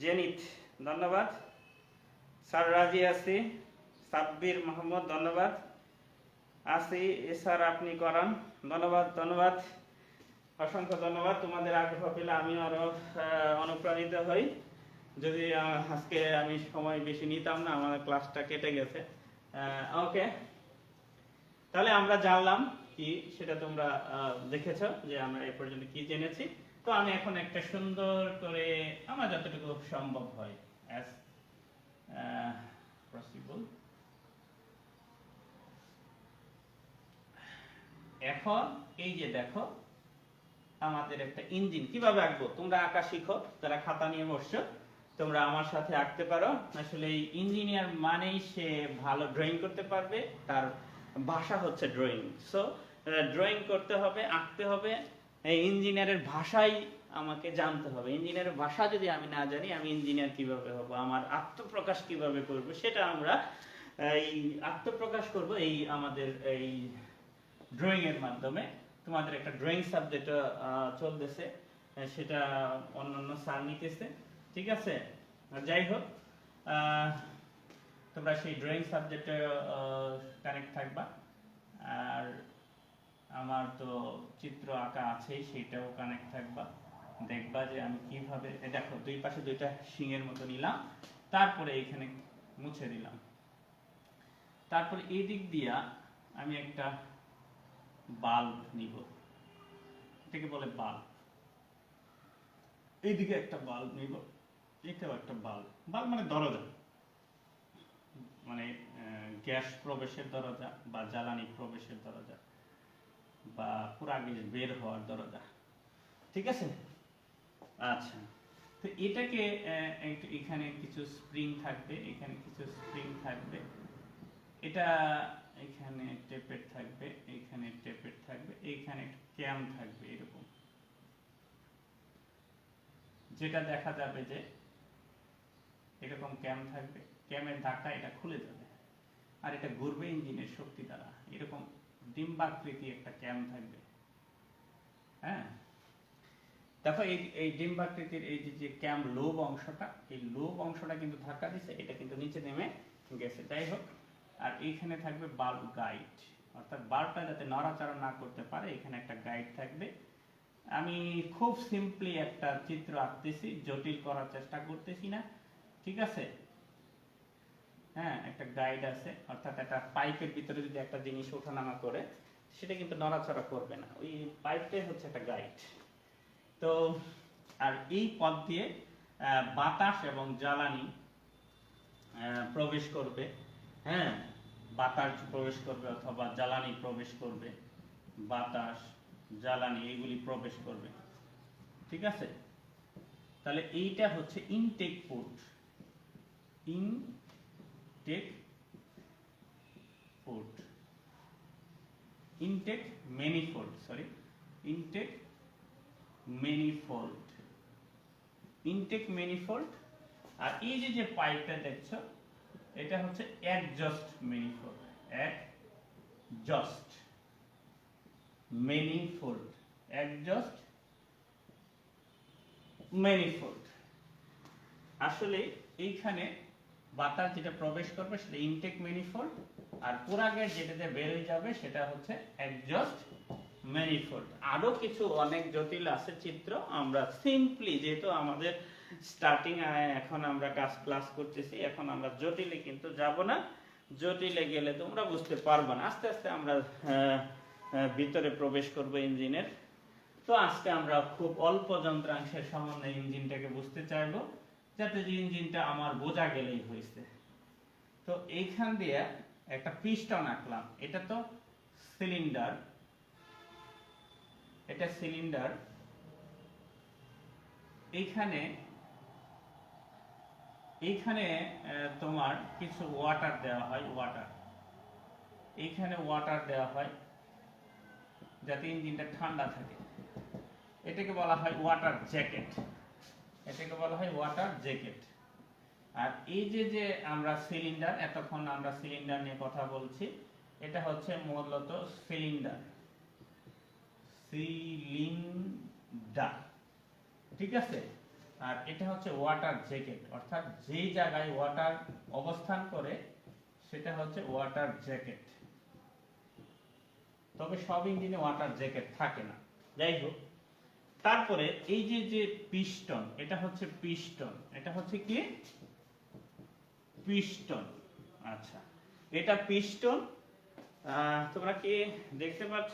জেনিত ধন্যবাদ। স্যার রাজি আছি, সাব্বির মোহাম্মদ ধন্যবাদ। আসি স্যার আপনি করান, ধন্যবাদ ধন্যবাদ, অসংখ্য ধন্যবাদ। তোমাদের আগ্রহ পেলে আমিও আরো অনুপ্রাণিত হই। যদি আজকে আমি সময় বেশি নিতাম না, আমাদের ক্লাসটা কেটে গেছে। ওকে, তাহলে আমরা জানলাম কি সেটা তোমরা দেখেছো যে আমরা এ পর্যন্ত কি জেনেছি। তো আমি এখন একটা সুন্দর করে আমার যতটুকু সম্ভব হয় অ্যাজ পসিবল, এখন এই যে দেখো আমাদের একটা ইঞ্জিন কিভাবে আঁকবো, তোমরা আঁকা শিখো, যারা খাতা নিয়ে বসছো তোমরা আমার সাথে আঁকতে পারো। আসলে এই ইঞ্জিনিয়ার মানেই সে ভালো ড্রয়িং করতে পারবে, তার ভাষা হচ্ছে ড্রয়িং। সো ড্রয়িং করতে হবে, আঁকতে হবে, এই ইঞ্জিনিয়ারের ভাষাই আমাকে জানতে হবে। ইঞ্জিনিয়ারের ভাষা যদি আমি না জানি আমি ইঞ্জিনিয়ার কিভাবে হব, আমার আত্মপ্রকাশ কিভাবে করব, সেটা আমরা এই আত্মপ্রকাশ করব এই আমাদের এই ড্রয়িং এর মাধ্যমে। তোমাদের একটা ড্রয়িং সাবজেক্ট চলতেছে, সেটা অন্যান্য স্যার নিতেছে, ঠিক আছে। যাই হোক, তোমরা সেই ড্রয়িং সাবজেক্টে কানেক্ট থাকবা। আর আমার তো চিত্র আঁকা আছেই, সেইটাও কানেক্ট থাকবা। দেখবা যে আমি কিভাবে, দেখো দুই পাশে দুইটা শিংয়ের মতো নিলাম, তারপরে এখানে মুছে দিলাম, তারপরে এই দিক দিয়া আমি একটা বাল্ব নিব, এটাকে বলে বাল্ব। এইদিকে একটা বাল্ব নিব, এটাও একটা বাল্ব। বাল্ব মানে দরজা, মানে গ্যাস প্রবেশের দরজা বা জ্বালানি প্রবেশের দরজা বা পুরা গ্যাস বের হওয়ার দরজা, ঠিক আছে। আচ্ছা, তো এটাকে একটু, এখানে কিছু স্প্রিং থাকবে, এখানে কিছু স্প্রিং থাকবে, এটা এখানে টেপের থাকবে, এখানে টেপের থাকবে, এইখানে ক্যাম থাকবে এরকম, যেটা দেখা যাবে যে এরকম ক্যাম থাকবে, ক্যামের ধাক্কা এটা খুলে যাবে, আর এটা ঘুরবে ইঞ্জিনের শক্তি দ্বারা। এরকম ডিম্বাকৃতি একটা ক্যাম থাকবে, হ্যাঁ। দেখো এই ডিম্বাকৃতির এই যে ক্যাম লোব অংশটা, এই লোব অংশটা কিন্তু ধাক্কা দিচ্ছে, এটা কিন্তু নিচে নেমে গেছে। যাই হোক, আর এইখানে থাকবে বাল্ব গাইড, অর্থাৎ বাল্বটা যাতে নড়াচড়া না করতে পারে, এখানে একটা গাইড থাকবে। আমি খুব সিম্পলি একটা চিত্র আঁকতেছি, জটিল করার চেষ্টা করতেছি না, ঠিক আছে। হ্যাঁ, একটা গাইড আছে, অর্থাৎ একটা পাইপের ভিতরে যদি একটা জিনিস ওঠানামা করে সেটা কিন্তু নড়াচড়া করবে না, ওই পাইপটাই হচ্ছে একটা গাইড। তো আর এই পথ দিয়ে বাতাস এবং জ্বালানি প্রবেশ করবে, হ্যাঁ, বাতাস প্রবেশ করবে অথবা জ্বালানি প্রবেশ করবে, বাতাস জ্বালানি এগুলি প্রবেশ করবে, ঠিক আছে। তাহলে এইটা হচ্ছে intake port, intake port, intake manifold, sorry, intake manifold, intake manifold. আর এই যে পাইপটা দেখছো এটা হচ্ছে adjust manifold, adjust manifold, adjust manifold. আসলে এইখানে বাতাস যেটা প্রবেশ করবে সেটা ইনটেক ম্যানিফোল্ড, আর পুরা গ্যাস যেটাতে বের হয়ে যাবে সেটা হচ্ছে এক্সজস্ট ম্যানিফোল্ড। আরো কিছু অনেক জটিল আছে চিত্র, আমরা সিম্পলি যেহেতু আমাদের স্টার্টিং এখন আমরা ক্লাস করতেছি, এখন আমরা জটিলে কিন্তু যাব না, জটিলে গেলে তোমরা বুঝতে পারবে না। আস্তে আস্তে আমরা ভিতরে প্রবেশ করব ইঞ্জিনের। তো আজকে আমরা খুব অল্প যন্ত্রাংশের সমন্বয়ে ইঞ্জিনটাকে বুঝতে চাইবো, যাতে যে ইঞ্জিনটা আমার বোঝা গেলেই হয়েছে। তো এইখান দিয়ে একটা পিস্টন আঁকলাম, এটা তো সিলিন্ডার, এটা সিলিন্ডার। এইখানে এইখানে তোমার কিছু ওয়াটার দেওয়া হয়, ওয়াটার, এইখানে ওয়াটার দেওয়া হয় যাতে ইঞ্জিনটা ঠান্ডা থাকে। এটাকে বলা হয় ওয়াটার জ্যাকেট, এটাকে বলা হয় ওয়াটার জ্যাকেট। আর এই যে আমরা সিলিন্ডার, এতক্ষণ আমরা সিলিন্ডার নিয়ে কথা বলছি, এটা হচ্ছে মূলত সিলিন্ডার, সিলিন্ডার, ঠিক আছে। আর এটা হচ্ছে ওয়াটার জ্যাকেট, অর্থাৎ যেই জায়গায় ওয়াটার অবস্থান করে সেটা হচ্ছে ওয়াটার জ্যাকেট। তবে সব ইঞ্জিনে ওয়াটার জ্যাকেট থাকে না, যাই হোক। তারপরে এই যে পিস্টন, এটা হচ্ছে পিস্টন, এটা হচ্ছে কি পিস্টন। আচ্ছা, এটা পিস্টন, তোমরা কি দেখতে পাচ্ছ?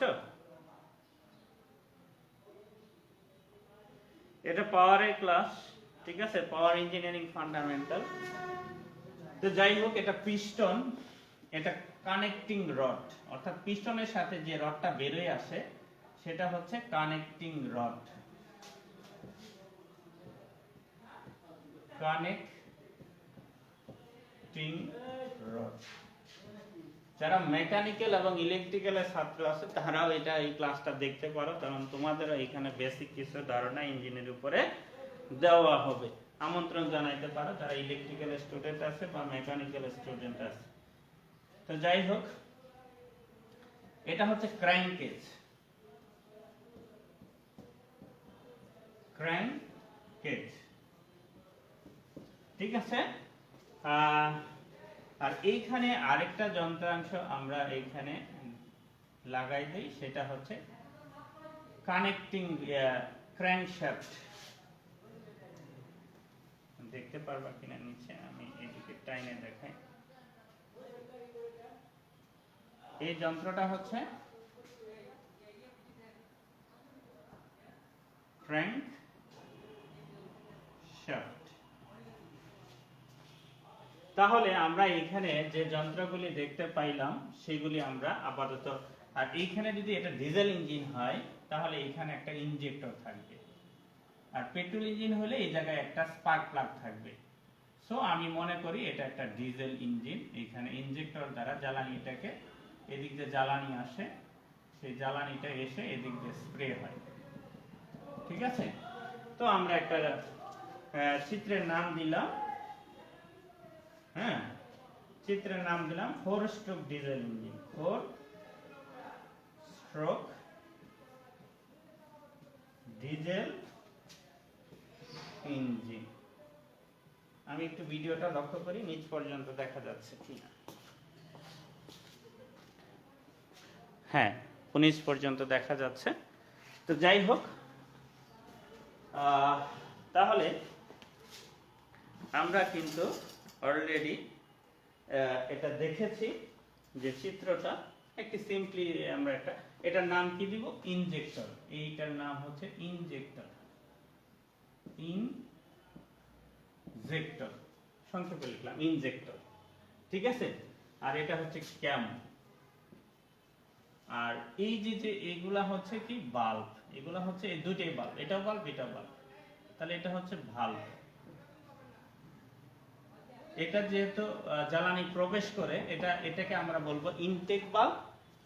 এটা পাওয়ারের ক্লাস, ঠিক আছে, পাওয়ার ইঞ্জিনিয়ারিং ফান্ডামেন্টাল। তো যাই হোক, এটা পিস্টন, এটা কানেক্টিং রড, অর্থাৎ পিস্টনের সাথে যে রডটা বেরোয় আসে সেটা হচ্ছে কানেক্টিং রড, কানেক্টিং রড। যারা মেকানিক্যাল এবং ইলেকট্রিক্যালের ছাত্র আছে তারাও এটা এই ক্লাসটা দেখতে পারো, কারণ তোমাদেরও এখানে বেসিক কিছু ধারণা ইঞ্জিনের উপরে দেওয়া হবে। আমন্ত্রণ জানাইতে পারো যারা ইলেকট্রিক্যাল স্টুডেন্ট আছে বা মেকানিক্যাল স্টুডেন্ট আছে। তো যাই হোক, এটা হচ্ছে ক্র্যাঙ্কেজ, ক্র্যাঙ্কেজ, ঠিক আছে। আর এইখানে আরেকটা যন্ত্রাংশ আমরা এইখানে লাগাই দিই, সেটা হচ্ছে কানেক্টিং ক্র্যাঙ্কশ্যাফট। দেখতে পারবা কিনা নিচে, আমি এদিকে টাইনে দেখাই। এই যন্ত্রটা হচ্ছে ক্র্যাঙ্কশ্যাফট। তাহলে আমরা এখানে যে যন্ত্রগুলি দেখতে পাইলাম সেগুলি আমরা আপাতত, আর এইখানে যদি এটা ডিজেল ইঞ্জিন হয় তাহলে এখানে একটা ইনজেক্টর থাকবে, আর পেট্রোল ইঞ্জিন হলে এই জায়গায় একটা স্পার্ক প্লাগ থাকবে। সো আমি মনে করি এটা একটা ডিজেল ইঞ্জিন। এখানে ইনজেক্টর দ্বারা জ্বালানিটাকে, এদিক দিয়ে জ্বালানি আসে, সেই জ্বালানিটা এসে এদিক দিয়ে স্প্রে হয়, ঠিক আছে। তো আমরা একটা চিত্রের নাম দিলাম, হ্যাঁ, চিত্রের নাম দিলাম 4 stroke diesel engine, 4 stroke diesel engine. আমি একটু ভিডিওটা লক্ষ্য করি নিচ পর্যন্ত দেখা যাচ্ছে কিনা। হ্যাঁ, 19 পর্যন্ত দেখা যাচ্ছে। তো যাই হোক, তাহলে আমরা কিন্তু অলরেডি এটা দেখেছি যে চিত্রটা একটি সিম্পলি আমরা একটা, এটার নাম কি দিব? ইনজেক্টর। এইটার নাম হচ্ছে ইনজেক্টর, ইনজেক্টর, সংক্ষেপে লিখলাম ইনজেক্টর, ঠিক আছে। আর এটা হচ্ছে ক্যাম। আর এই যে এগুলা হচ্ছে কি বাল্ব, এগুলা হচ্ছে এই দুটোই বাল্ব, এটাও বাল্ব এটাও বাল্ব, তাহলে এটা হচ্ছে ভালভ। এটা যেহেতু জ্বালানি প্রবেশ করে, এটাকে আমরা বলবো ইনটেক বাল্ব,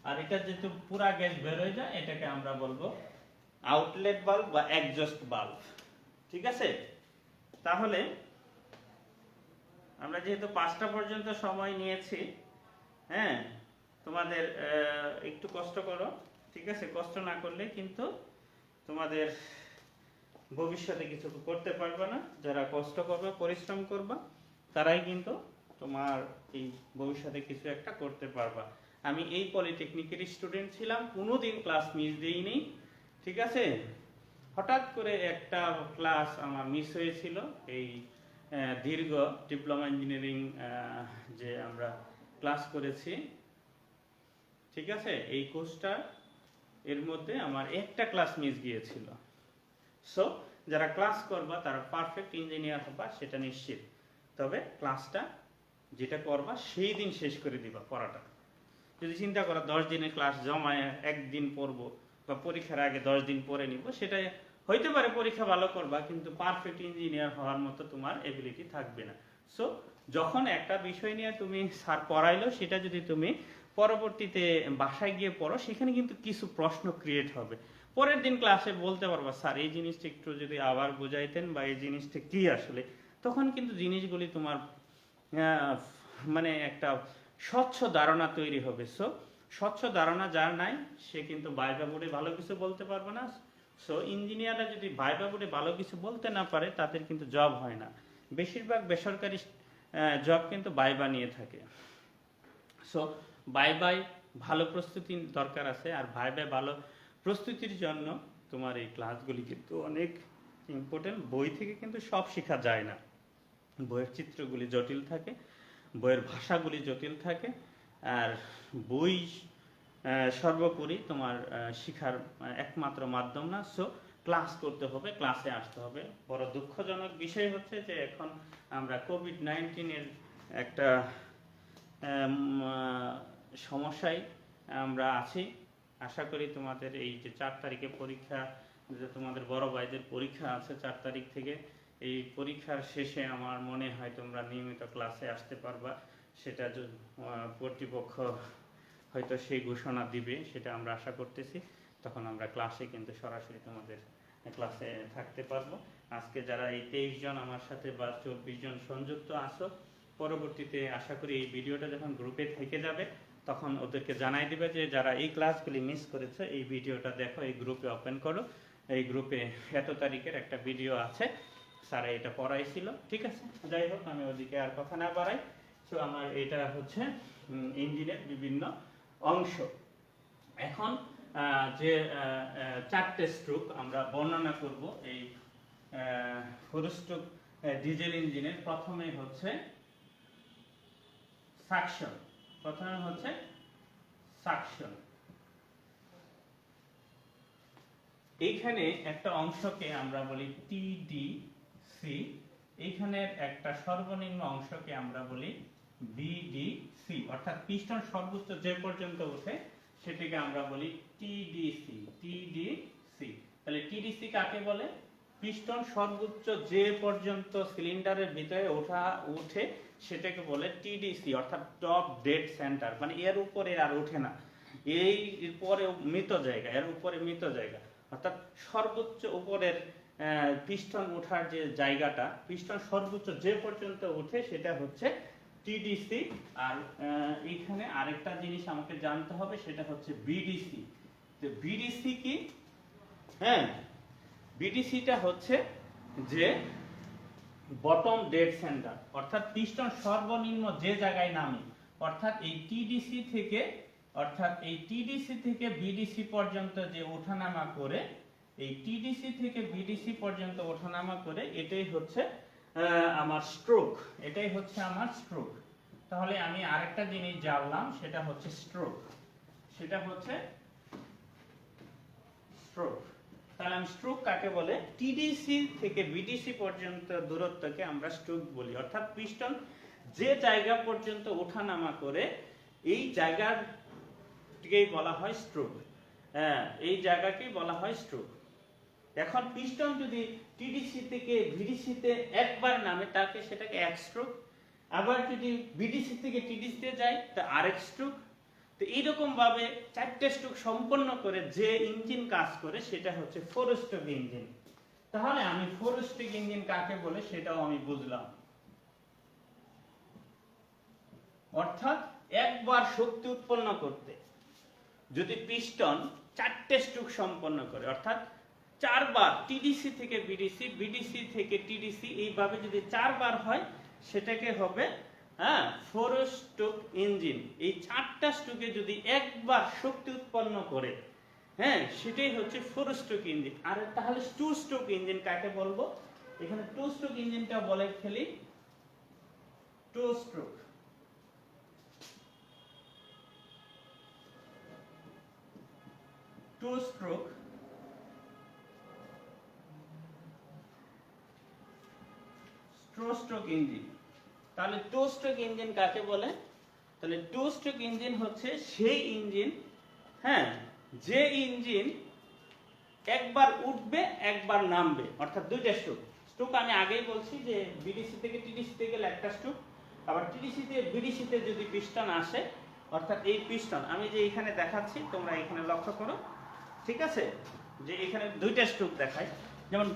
আর এটা যেহেতু পুরা গ্যাস বের হয়ে যায় এটাকে আমরা বলবো আউটলেট বাল্ব বা এক্সজস্ট বাল্ব, ঠিক আছে। তাহলে আমরা যেহেতু 5টা পর্যন্ত সময় নিয়েছি, হ্যাঁ, তোমাদের একটু কষ্ট করো, ঠিক আছে। কষ্ট না করলে কিন্তু তোমাদের ভবিষ্যতে কিছু করতে পারবে না। যারা কষ্ট করবে, পরিশ্রম করবে, তারাই কিন্তু তোমার এই ভবিষ্যতে কিছু একটা করতে পারবা। আমি এই পলিটেকনিকের স্টুডেন্ট ছিলাম, কোনোদিন ক্লাস মিস দিইনি, ঠিক আছে। হঠাৎ করে একটা ক্লাস আমার মিস হয়েছিল, এই দীর্ঘ ডিপ্লোমা ইঞ্জিনিয়ারিং যে আমরা ক্লাস করেছি, ঠিক আছে, এই কোর্সটা এর মধ্যে আমার একটা ক্লাস মিস গিয়েছিল। সো যারা ক্লাস করবা তারা পারফেক্ট ইঞ্জিনিয়ার হবা সেটা নিশ্চিত, তবে ক্লাসটা যেটা করবা সেই দিন শেষ করে দিবা পড়াটা। যদি চিন্তা করো 10 দিনের ক্লাস জমায় একদিন পড়বো বা পরীক্ষার আগে 10 দিন পড়ে নিব, সেটা হইতে পারে পরীক্ষা ভালো করবা, কিন্তু পারফেক্ট ইঞ্জিনিয়ার হওয়ার মতো তোমার এবিলিটি থাকবে না। সো যখন একটা বিষয় নিয়ে তুমি স্যার পড়াইলো সেটা যদি তুমি পরবর্তীতে বাসায় গিয়ে পড়ো, সেখানে কিন্তু কিছু প্রশ্ন ক্রিয়েট হবে। পরের দিন ক্লাসে বলতে পারবা স্যার এই জিনিসটা একটু যদি আবার বুঝাইতেন, বা এই জিনিসটা কি আসলে, তখন কিন্তু জিনিসগুলি তোমার মানে একটা স্বচ্ছ ধারণা তৈরি হবে। সো স্বচ্ছ ধারণা যার নাই সে কিন্তু ভাইভা বোর্ডে ভালো কিছু বলতে পারবে না। সো ইঞ্জিনিয়াররা যদি ভাইভা বোর্ডে ভালো কিছু বলতে না পারে তাদের কিন্তু জব হয় না। বেশিরভাগ বেসরকারি জব কিন্তু ভাইভা নিয়ে থাকে। সো ভাইভায় ভালো প্রস্তুতি দরকার আছে, আর ভাইভায় ভালো প্রস্তুতির জন্য তোমার এই ক্লাসগুলি কিন্তু অনেক ইম্পর্টেন্ট। বই থেকে কিন্তু সব শেখা যায় না, বইয়ের চিত্রগুলি জটিল থাকে, বইয়ের ভাষাগুলি জটিল থাকে, আর বই সর্বোপরি তোমার শিখার একমাত্র মাধ্যম না। সো ক্লাস করতে হবে, ক্লাসে আসতে হবে। বড় দুঃখজনক বিষয় হচ্ছে যে এখন আমরা কোভিড-19 একটা সমস্যায় আমরা আছি। আশা করি তোমাদের এই যে 4 তারিখে পরীক্ষা, যে তোমাদের বড় ভাইদের পরীক্ষা আছে 4 তারিখ থেকে, এই পরীক্ষার শেষে আমার মনে হয় তোমরা নিয়মিত ক্লাসে আসতে পারবা। সেটা কর্তৃপক্ষ হয়তো সেই ঘোষণা দিবে, সেটা আমরা আশা করতেছি। তখন আমরা ক্লাসে কিন্তু সরাসরি তোমাদের ক্লাসে থাকতে পারবো। আজকে যারা এই 23 জন আমার সাথে বা 24 জন সংযুক্ত আছো, পরবর্তীতে আশা করি এই ভিডিওটা যখন গ্রুপে থেকে যাবে তখন ওদেরকে জানাই দিবে যে যারা এই ক্লাসগুলি মিস করেছে এই ভিডিওটা দেখো, এই গ্রুপে ওপেন করো, এই গ্রুপে এত তারিখের একটা ভিডিও আছে, স্যারা এটা পড়াইছিল, ঠিক আছে। যাই হোক, আমি ওদিকে আর কথা না বাড়াই। সো আমার এটা হচ্ছে ইঞ্জিনের বিভিন্ন অংশ। এখন যে 4টে স্ট্রোক আমরা বর্ণনা করব এই 4 স্ট্রোক ডিজেল ইঞ্জিনের। প্রথমে হচ্ছে সাকশন, এইখানে একটা অংশকে আমরা বলি টিডিসি, এইখানের একটা সর্বনিম্ন অংশকে আমরা বলি বিডিসি, অর্থাৎ পিস্টন সর্বোচ্চ যে পর্যন্ত ওঠে সেটাকে আমরা বলি টিডিসি। তাহলে টিডিসি কাকে বলে? পিস্টন সর্বোচ্চ যে পর্যন্ত সিলিন্ডারের ভিতরে ওঠে সেটাকে বলে টিডিসি, অর্থাৎ টপ ডেড সেন্টার, মানে এর উপরে আর ওঠে না, এই পরে মৃত জায়গা, এর উপরে মৃত জায়গা, অর্থাৎ সর্বোচ্চ উপরের পিস্টন ওঠার যে জায়গাটা, পিস্টন সর্বোচ্চ যে পর্যন্ত ওঠে সেটা হচ্ছে টিডিসি। আর এইখানে আরেকটা জিনিস আমাকে জানতে হবে, সেটা হচ্ছে বিডিসি। তো বিডিসি কি? হ্যাঁ, বিডিসিটা হচ্ছে যে বটম ডেড সেন্টার, অর্থাৎ পিস্টন সর্বনিম্ন যে জায়গায় নামে, অর্থাৎ এই টিডিসি থেকে বিডিসি পর্যন্ত যে ওঠানামা করে, এই টিডিসি থেকে বিডিসি পর্যন্ত ওঠানামা করে, এটাই হচ্ছে আমার স্ট্রোক, তাহলে আমি আরেকটা জিনিস জানলাম, সেটা হচ্ছে স্ট্রোক। তাহলে আমি স্ট্রোক কাকে বলে? টিডিসি থেকে বিডিসি পর্যন্ত দূরত্বকে আমরা স্ট্রোক বলি, অর্থাৎ পিস্টন যে জায়গা পর্যন্ত ওঠানামা করে এই জায়গাকেই বলা হয় স্ট্রোক। হ্যাঁ, এই জায়গাকেই বলা হয় স্ট্রোক। এখন পিস্টন যদি টিডিসি থেকে ভিডিসিতে একবার নামে তাকে সেটাকে এক স্ট্রোক, আবার যদি বিডিসি থেকে টিডিসিতে যায় তা আরেক স্ট্রোক। তো এইরকম ভাবে 4টে স্ট্রোক সম্পন্ন করে যে ইঞ্জিন কাজ করে সেটা হচ্ছে 4 স্ট্রোক ইঞ্জিন। তাহলে আমি 4 স্ট্রোক ইঞ্জিন কাকে বলে সেটাও আমি বুঝলাম, অর্থাৎ একবার শক্তি উৎপন্ন করতে যদি পিস্টন 4টে স্ট্রোক সম্পন্ন করে, অর্থাৎ 4 বার টিডিসি থেকে বিডিসি, বিডিসি থেকে টিডিসি, এইভাবে যদি 4 বার হয় সেটাকে হবে হ্যাঁ, 4 স্ট্রোক ইঞ্জিন, এই 4টা স্ট্রোকে যদি একবার শক্তি উৎপন্ন করে, হ্যাঁ, সেটাই হচ্ছে 4 স্ট্রোক ইঞ্জিন। আর তাহলে 2 স্ট্রোক ইঞ্জিন কাকে বলবো? এখানে 2 স্ট্রোক ইঞ্জিনটা বলে ফেলি 2 স্ট্রোক। Stroke engine. তাহলে 2 স্ট্রোক ইঞ্জিন কাকে বলে? তাহলে 2 স্ট্রোক ইঞ্জিন হচ্ছে সেই ইঞ্জিন, হ্যাঁ, যে ইঞ্জিন একবার উঠবে একবার নামবে, অর্থাৎ দুইটা স্ট্রোক। স্ট্রোক আমি আগেই বলছি যে বিডিসি থেকে টিডিসিতে গেলে একটা স্ট্রোক, আবার টিডিসি থেকে বিডিসিতে যদি পিস্টন আসে, অর্থাৎ এই পিস্টন আমি যে এখানে দেখাচ্ছি তোমরা এখানে লক্ষ্য করো, ঠিক আছে, যে এখানে দুইটা স্ট্রোক দেখায়। যেমন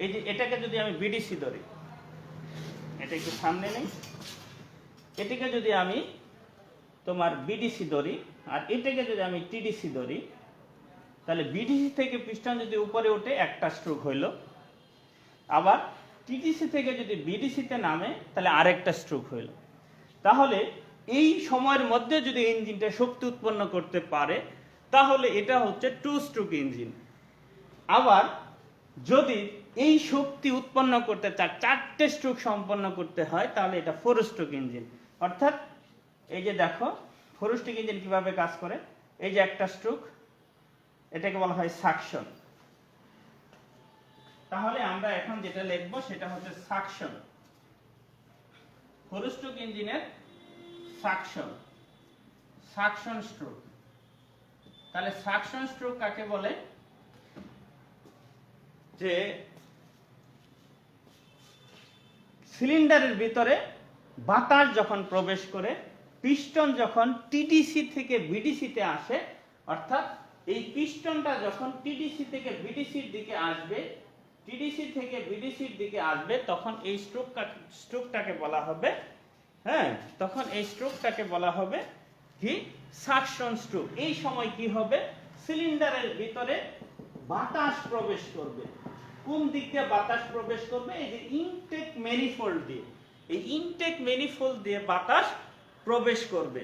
এই যে এটাকে যদি আমি বিডিসি ধরি, এটা একটু সামনে নেই, এটাকে যদি আমি তোমার বিডিসি ধরি আর এটাকে যদি আমি টিডিসি ধরি, তাহলে বিডিসি থেকে পিস্টন যদি উপরে ওঠে একটা স্ট্রোক হইল, আবার টিডিসি থেকে যদি বিডিসিতে নামে তাহলে আরেকটা স্ট্রোক হইল। তাহলে এই সময়ের মধ্যে যদি ইঞ্জিনটা শক্তি উৎপন্ন করতে পারে তাহলে এটা হচ্ছে 2 স্ট্রোক ইঞ্জিন। আবার যদি এই শক্তি উৎপন্ন করতে 4টে স্ট্রোক সম্পন্ন করতে হয় তাহলে এটা 4 স্ট্রোক ইঞ্জিন। অর্থাৎ এই যে দেখো 4 স্ট্রোক ইঞ্জিন কিভাবে কাজ করে, এই যে একটা স্ট্রোক, এটাকে বলা হয় সাকশন। তাহলে আমরা এখন যেটা লিখবো সেটা হচ্ছে সাকশন, 4 স্ট্রোক ইঞ্জিনের সাকশন স্ট্রোক। তাহলে সাকশন স্ট্রোক কাকে বলে? যে সিলিন্ডারের ভিতরে বাতাস যখন প্রবেশ করে, পিস্টন যখন টিডিসি থেকে বিডিসিতে আসে, অর্থাৎ এই পিস্টনটা যখন টিডিসি থেকে বিডিসির দিকে আসবে, টিডিসি থেকে বিডিসির দিকে আসবে, তখন এই স্ট্রোকটাকে বলা হবে, হ্যাঁ, তখন এই স্ট্রোকটাকে বলা হবে কি? Suction stroke. এই সময় কি হবে? সিলিন্ডারের ভিতরে বাতাস প্রবেশ করবে। কোন দিক দিয়ে বাতাস প্রবেশ করবে? এই যে ইনটেক ম্যানিফোল্ড দিয়ে, এই ইনটেক ম্যানিফোল্ড দিয়ে বাতাস প্রবেশ করবে,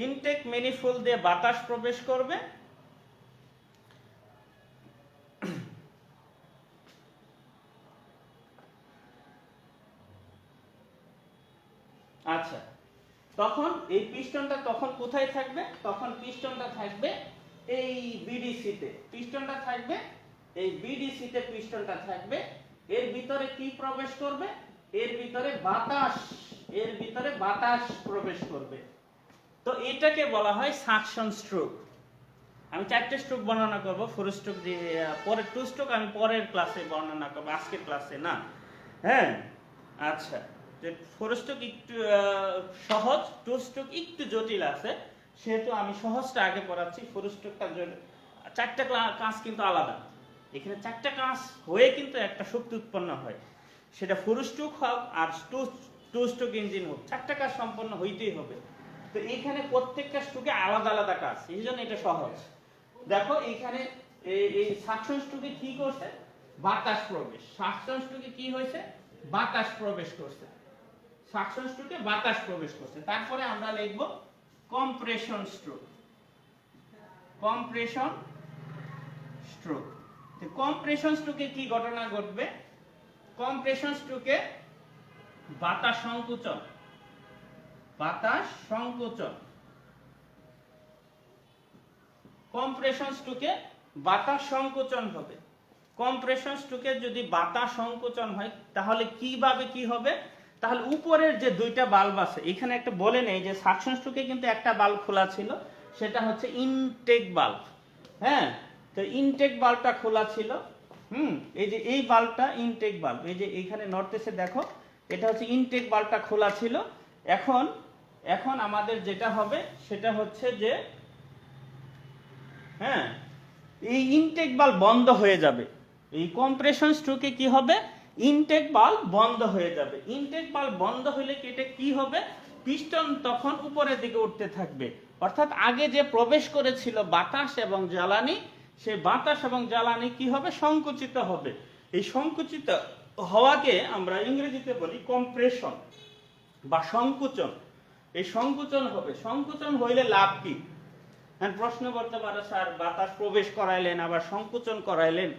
ইনটেক ম্যানিফোল্ড দিয়ে বাতাস প্রবেশ করবে। আচ্ছা, তখন এই পিস্টনটা তখন কোথায় থাকবে? তখন পিস্টনটা থাকবে এই বিডিসিতে, পিস্টনটা থাকবে এই বিডিসিতে, পিস্টনটা থাকবে। এর ভিতরে কি প্রবেশ করবে? এর ভিতরে বাতাস প্রবেশ করবে। তো এটাকে বলা হয় সাকশন স্ট্রোক। আমি 4টে স্ট্রোক বর্ণনা করব, 4 স্ট্রোক দিয়ে পরের 2 স্ট্রোক আমি পরের ক্লাসে বর্ণনা করব, আজকের ক্লাসে না, হ্যাঁ। আচ্ছা, 4 স্ট্রোক একটু সহজ, 2 স্ট্রোক একটু জটিল আছে, সেহেতু আমি সহজটা আগে পড়াচ্ছি। 4 স্ট্রোকটা 4টা কাজ কিন্তু আলাদা, এখানে 4টা কাজ হয়ে কিন্তু একটা শক্তি উৎপন্ন হয়, সেটা 4 স্ট্রোক হোক আর 2 স্ট্রোক ইঞ্জিন হোক, 4টা কাজ সম্পন্ন হইতেই হবে। তো এইখানে প্রত্যেকটা স্ট্রোকে আলাদা আলাদা কাজ, এই জন্য এটা সহজ। দেখো এইখানে এই সাকশন স্ট্রোকে কি করছে? বাতাস প্রবেশ। সাকশন স্ট্রোকে কি হয়েছে? বাতাস প্রবেশ করছে, সাকশন স্ট্রোকে বাতাস প্রবেশ করছে। তারপরে আমরা লিখব compression stroke. Compression stroke, compression স্ট্রোকে কি ঘটনা ঘটবে? কম্প্রেশন স্ট্রোকে বাতাস সংকোচন, কম্প্রেশন স্ট্রোকে বাতাস সংকোচন হবে। কম্প্রেশন স্ট্রোকে যদি বাতাস সংকোচন হয় তাহলে কিভাবে কি হবে? তাহলে উপরের যে 2টা বাল্ব আছে, এখানে একটা বলে নেই যে সাকশন স্ট্রোকে কিন্তু একটা বাল্ব খোলা ছিল, সেটা হচ্ছে ইনটেক বাল্ব, হ্যাঁ। তো ইনটেক বাল্বটা খোলা ছিল, এই যে এই বাল্বটা ইনটেক বাল্ব, এই যে এইখানে নর্থ-ইস্টে দেখো, এটা হচ্ছে ইনটেক বাল্বটা খোলা ছিল। এখন আমাদের যেটা হবে সেটা হচ্ছে যে, হ্যাঁ, এই ইনটেক বাল্ব বন্ধ হয়ে যাবে। এই কম্প্রেশন স্ট্রোকে কি হবে? ইনটেক বাল্ব বন্ধ হয়ে যাবে। ইনটেক বাল্ব বন্ধ হলে এটা কি হবে? পিস্টন তখন উপরের দিকে উঠতে থাকবে, অর্থাৎ আগে যে প্রবেশ করেছিল বাতাস এবং জ্বালানি, সেই বাতাস এবং জ্বালানি কি হবে? সংকুচিত হবে। এই সংকুচিত হওয়াকে আমরা ইংরেজিতে বলি কম্প্রেশন। বা সংকুচন, এই সংকুচন হবে। সংকুচন হইলে লাভ কি? প্রশ্ন করতে পারো স্যার বাতাস প্রবেশ করাইলেন আবার সংকুচন করাইলেন,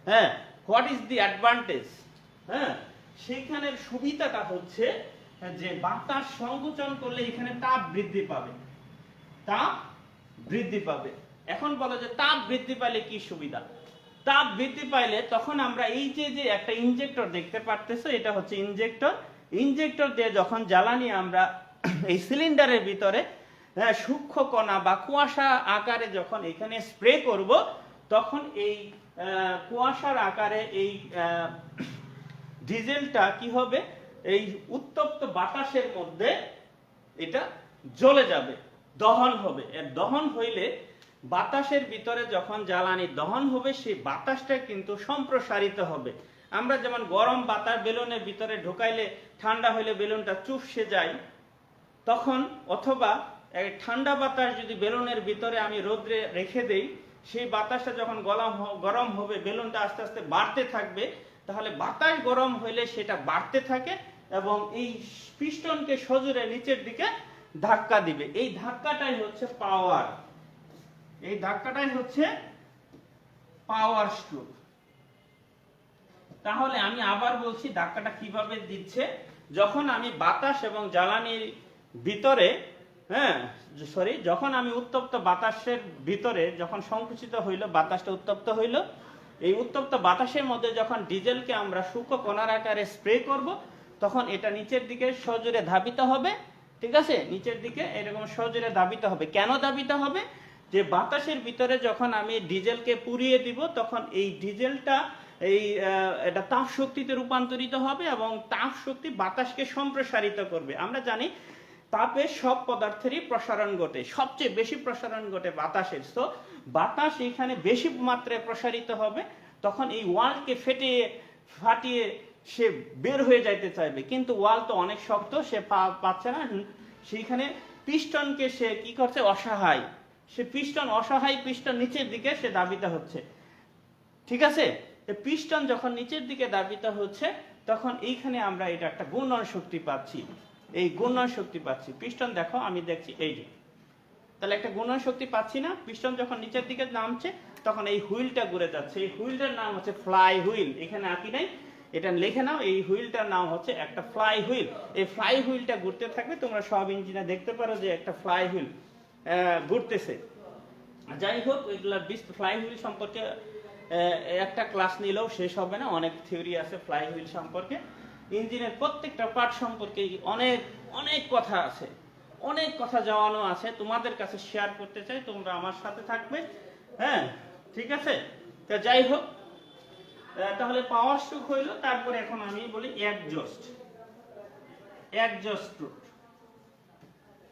হ্যাঁ, হোয়াট ইজ দি অ্যাডভান্টেজ? হ্যাঁ, সেইখানের সুবিধাটা হচ্ছে যে বাতাস সংকুচন করলে এখানে তাপ বৃদ্ধি পাবে, তাপ বৃদ্ধি পাবে। এখন বলো যে তাপ বৃদ্ধি পাইলে কি সুবিধা? তাপ বৃদ্ধি পাইলে তখন আমরা এই যে একটা ইনজেক্টর দেখতে পারতেছো, এটা হচ্ছে ইনজেক্টর। ইনজেক্টর দিয়ে যখন জ্বালানি আমরা এই সিলিন্ডারের ভিতরে সূক্ষ্ম কণা বা কুয়াশা আকারে যখন এখানে স্প্রে করব, তখন এই কুয়াশার আকারে এই ডিজেলটা কি হবে, এই উত্তপ্ত বাতাসের মধ্যে এটা জ্বলে যাবে, দহন হবে। এর দহন হইলে বাতাসের ভিতরে যখন জ্বালানি দহন হবে, সেই বাতাসটা কিন্তু সম্প্রসারিত হবে। আমরা যেমন গরম বাতাস বেলুনের ভিতরে ঢোকাইলে ঠান্ডা হইলে বেলুনটা চুপসে যায়, তখন অথবা ঠান্ডা বাতাস যদি বেলুনের ভিতরে আমি রোদ্রে রেখে দেই, সেই বাতাসটা যখন গরম হবে বেলুনটা আস্তে আস্তে বাড়তে থাকবে, তাহলে বাতাস গরম হইলে সেটা বাড়তে থাকে এবং এই পিস্টনকে সজোরে নিচের দিকে ধাক্কা দিবে। এই ধাক্কাটাই হচ্ছে পাওয়ার, এই ধাক্কাটাই হচ্ছে পাওয়ার স্ট্রোক। তাহলে আমি আবার বলছি ধাক্কাটা কিভাবে দিচ্ছে। যখন আমি বাতাস এবং জ্বালানির ভিতরে যখন আমি উত্তপ্ত বাতাসের ভিতরে যখন সংকুচিত হইল, বাতাসটা উত্তপ্ত হইল, এই উত্তপ্ত বাতাসের মধ্যে যখন ডিজেলকে আমরা সূক্ষ্ম কণার আকারে স্প্রে করব, তখন এটা নিচের দিকে সজোরে ধাবিত হবে। ঠিক আছে, নিচের দিকে এরকম সজোরে ধাবিত হবে। কেন ধাবিত হবে? যে বাতাসের ভিতরে যখন আমি ডিজেলকে পুড়িয়ে দিব, তখন এই ডিজেলটা এটা তাপ শক্তিতে রূপান্তরিত হবে এবং তাপ শক্তি বাতাসকে সম্প্রসারিত করবে। আমরা জানি তাপে সব পদার্থেরই প্রসারণ ঘটে, সবচেয়ে বেশি প্রসারণ ঘটে বাতাসের। তো বাতাস এখানে বেশি মাত্রায় প্রসারিত হবে, তখন এই ওয়ালকে ফাটিয়ে সে বের হয়ে যাইতে চাইবে, কিন্তু ওয়াল তো অনেক শক্ত, সে পাচ্ছে না। সেইখানে পিস্টনকে সে কি করছে, অসহায়, সে পিস্টন অসহায়, পিস্টন নিচের দিকে সে দাবিত হচ্ছে। ঠিক আছে, পিস্টন যখন নিচের দিকে দাবিত হচ্ছে, তখন এইখানে আমরা এটা একটা ঘূর্ণন শক্তি পাচ্ছি, এই ঘূর্ণন শক্তি পাচ্ছি। পিস্টন দেখো, আমি দেখছি এই যে, তাহলে একটা ঘূর্ণন শক্তি পাচ্ছি না। পিস্টন যখন নিচের দিকে নামছে, তখন এই হুইলটা ঘুরে যাচ্ছে। এই হুইলটার নাম হচ্ছে ফ্লাই হুইল। এখানে আঁকি নাই, এটা লিখে নাও। এই হুইলটার নাম হচ্ছে একটা ফ্লাই হুইল। এই ফ্লাই হুইলটা ঘুরতে থাকবে, তোমরা সব ইঞ্জিনে দেখতে পারো যে একটা ফ্লাই হুইল ঘুরতেছে। যাই হোক, এগুলা ফ্লাই হুইল সম্পর্কে একটা ক্লাস নিলেও শেষ হবে না, অনেক থিওরি আছে ফ্লাই হুইল সম্পর্কে। ইঞ্জিনের প্রত্যেকটা পার্ট সম্পর্কে অনেক অনেক কথা আছে, অনেক কথা জানানো আছে, তোমাদের কাছে শেয়ার করতে চাই, তোমরা আমার সাথে থাকবে। হ্যাঁ, ঠিক আছে। তো যাই হোক, তাহলে পাওয়ার স্ট্রোক হইল। তারপরে এখন আমি বলি একজস্ট স্ট্রোক।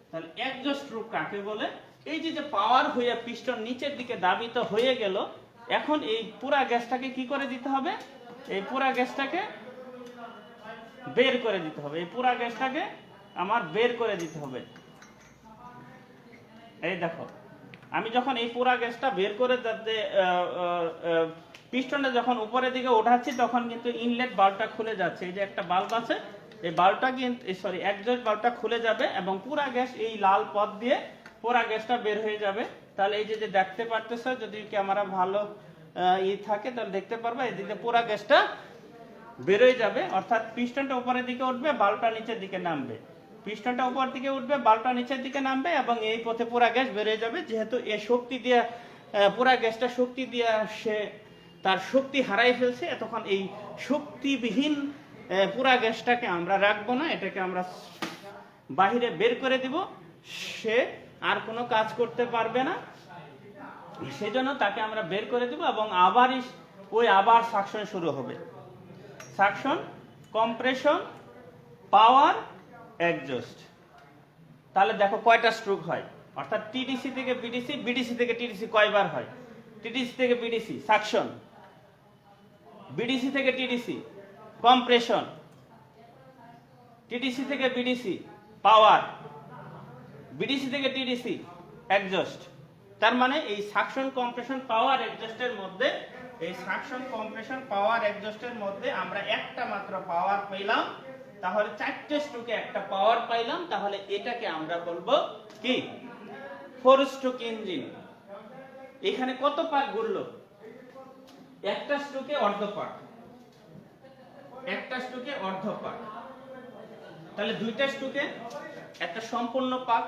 তাহলে একজস্ট স্ট্রোক কাকে বলে? এই যে পাওয়ার হয়ে পিস্টন নিচের দিকে দাবিত হয়ে গেল, এখন এই পুরা গ্যাসটাকে কি করে দিতে হবে? এই পুরা গ্যাসটাকে বের করে দিতে হবে। এই পুরা গ্যাসটাকে আমার বের করে দিতে হবে। এই দেখো, আমি যখন এই পুরা গ্যাসটা বের করে পিস্টনটা যখন উপরের দিকে ওঠাচ্ছি, তখন কিন্তু ইনলেট বাল্বটা খুলে যাচ্ছে। এই যে একটা বাল্ব আছে, এই বাল্বটা কিন্তু একজস্ট বাল্বটা খুলে যাবে এবং পুরা গ্যাস এই লাল পথ দিয়ে পুরা গ্যাসটা বের হয়ে যাবে। তাহলে এই যে দেখতে পারতেছ, যদি ক্যামেরা ভালো থাকে তাহলে দেখতে পারবে, এই দিকে পুরা গ্যাসটা বেরোয় যাবে। অর্থাৎ পিস্টনটা উপরের দিকে উঠবে, বাল্বটা নিচের দিকে নামবে। পিস্টনটা উপর দিকে উঠবে, বাল্বটা নিচের দিকে নামবে এবং এই পথে পুরা গ্যাস বেরিয়ে যাবে। যেহেতু এই শক্তি দিয়ে পুরা গ্যাসটা শক্তি দিয়ে সে তার শক্তি হারাই ফেলছে, তখন এই শক্তিবিহীন পুরা গ্যাসটাকে আমরা রাখবো না, এটাকে আমরা বাহিরে বের করে দিব। সে আর কোনো কাজ করতে পারবে না, সেজন্য তাকে আমরা বের করে দিব এবং আবার সাকশন শুরু হবে। সাকশন, কম্প্রেশন, পাওয়ার, এক্সজস্ট। তাহলে দেখো কয়টা স্ট্রোক হয়, অর্থাৎ টিডিসি থেকে বিডিসি, বিডিসি থেকে টিডিসি কয়বার হয়? টিডিসি থেকে বিডিসি সাকশন, বিডিসি থেকে টিডিসি কম্প্রেশন, টিডিসি থেকে বিডিসি পাওয়ার, বিডিসি থেকে টিডিসি এক্সজস্ট। তার মানে এই সাকশন, কম্প্রেশন, পাওয়ার, এক্সজস্টের মধ্যে, এই সাকশন, কম্প্রেশন, পাওয়ার, এক্সজস্টের মধ্যে আমরা একটা মাত্র পাওয়ার পেলাম, তাহলে 4টে স্ট্রোকে একটা পাওয়ার পাইলাম, তাহলে এটাকে আমরা বলবো কি 4 স্ট্রোক ইঞ্জিন। এখানে কত পাক ঘুরলো? একটা স্ট্রোকে অর্ধ পাক, একটা স্ট্রোকে অর্ধ পাক, তাহলে দুইটা স্ট্রোকে একটা সম্পূর্ণ পাক,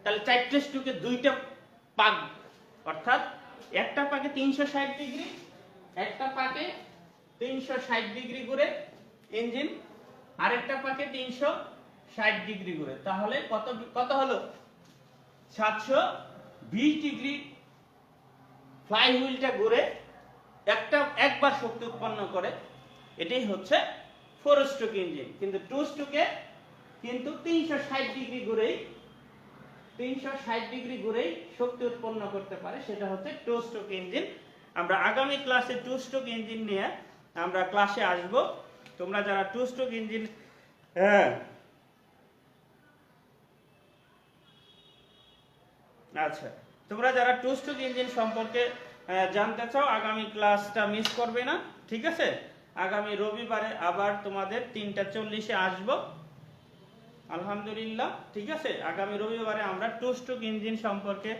তাহলে 4টে স্ট্রোকে দুইটা পাক, অর্থাৎ একটা পাকে 360 ডিগ্রি, একটা পাকে 360 ডিগ্রি ঘুরে ইঞ্জিন, আরেকটা পাকে 360 ডিগ্রি ঘুরে, তাহলে কত কত হলো? 720 ডিগ্রি ফ্লাই হুইলটা ঘুরে একবার শক্তি উৎপন্ন করে। এটাই হচ্ছে 4 স্ট্রোক ইঞ্জিন। কিন্তু 2 স্ট্রোকে কিন্তু 360 ডিগ্রি ঘুরেই 360 ডিগ্রি ঘুরেই শক্তি উৎপন্ন করতে পারে, সেটা হচ্ছে 2 স্ট্রোক ইঞ্জিন। আমরা আগামী ক্লাসে 2 স্ট্রোক ইঞ্জিন নিয়ে আমরা ক্লাসে আসব। তোমরা যারা 2 স্ট্রোক ইঞ্জিন আচ্ছা, তোমরা যারা 2 স্ট্রোক ইঞ্জিন সম্পর্কে জানতে চাও, আগামী ক্লাসটা মিস করবে না, ঠিক আছে? আগামী রবিবারে আবার তোমাদের 3:40-এ আসবো আলহামদুলিল্লাহ, ঠিক আছে? আগামী রবিবারে আমরা 2 স্ট্রোক ইঞ্জিন সম্পর্কে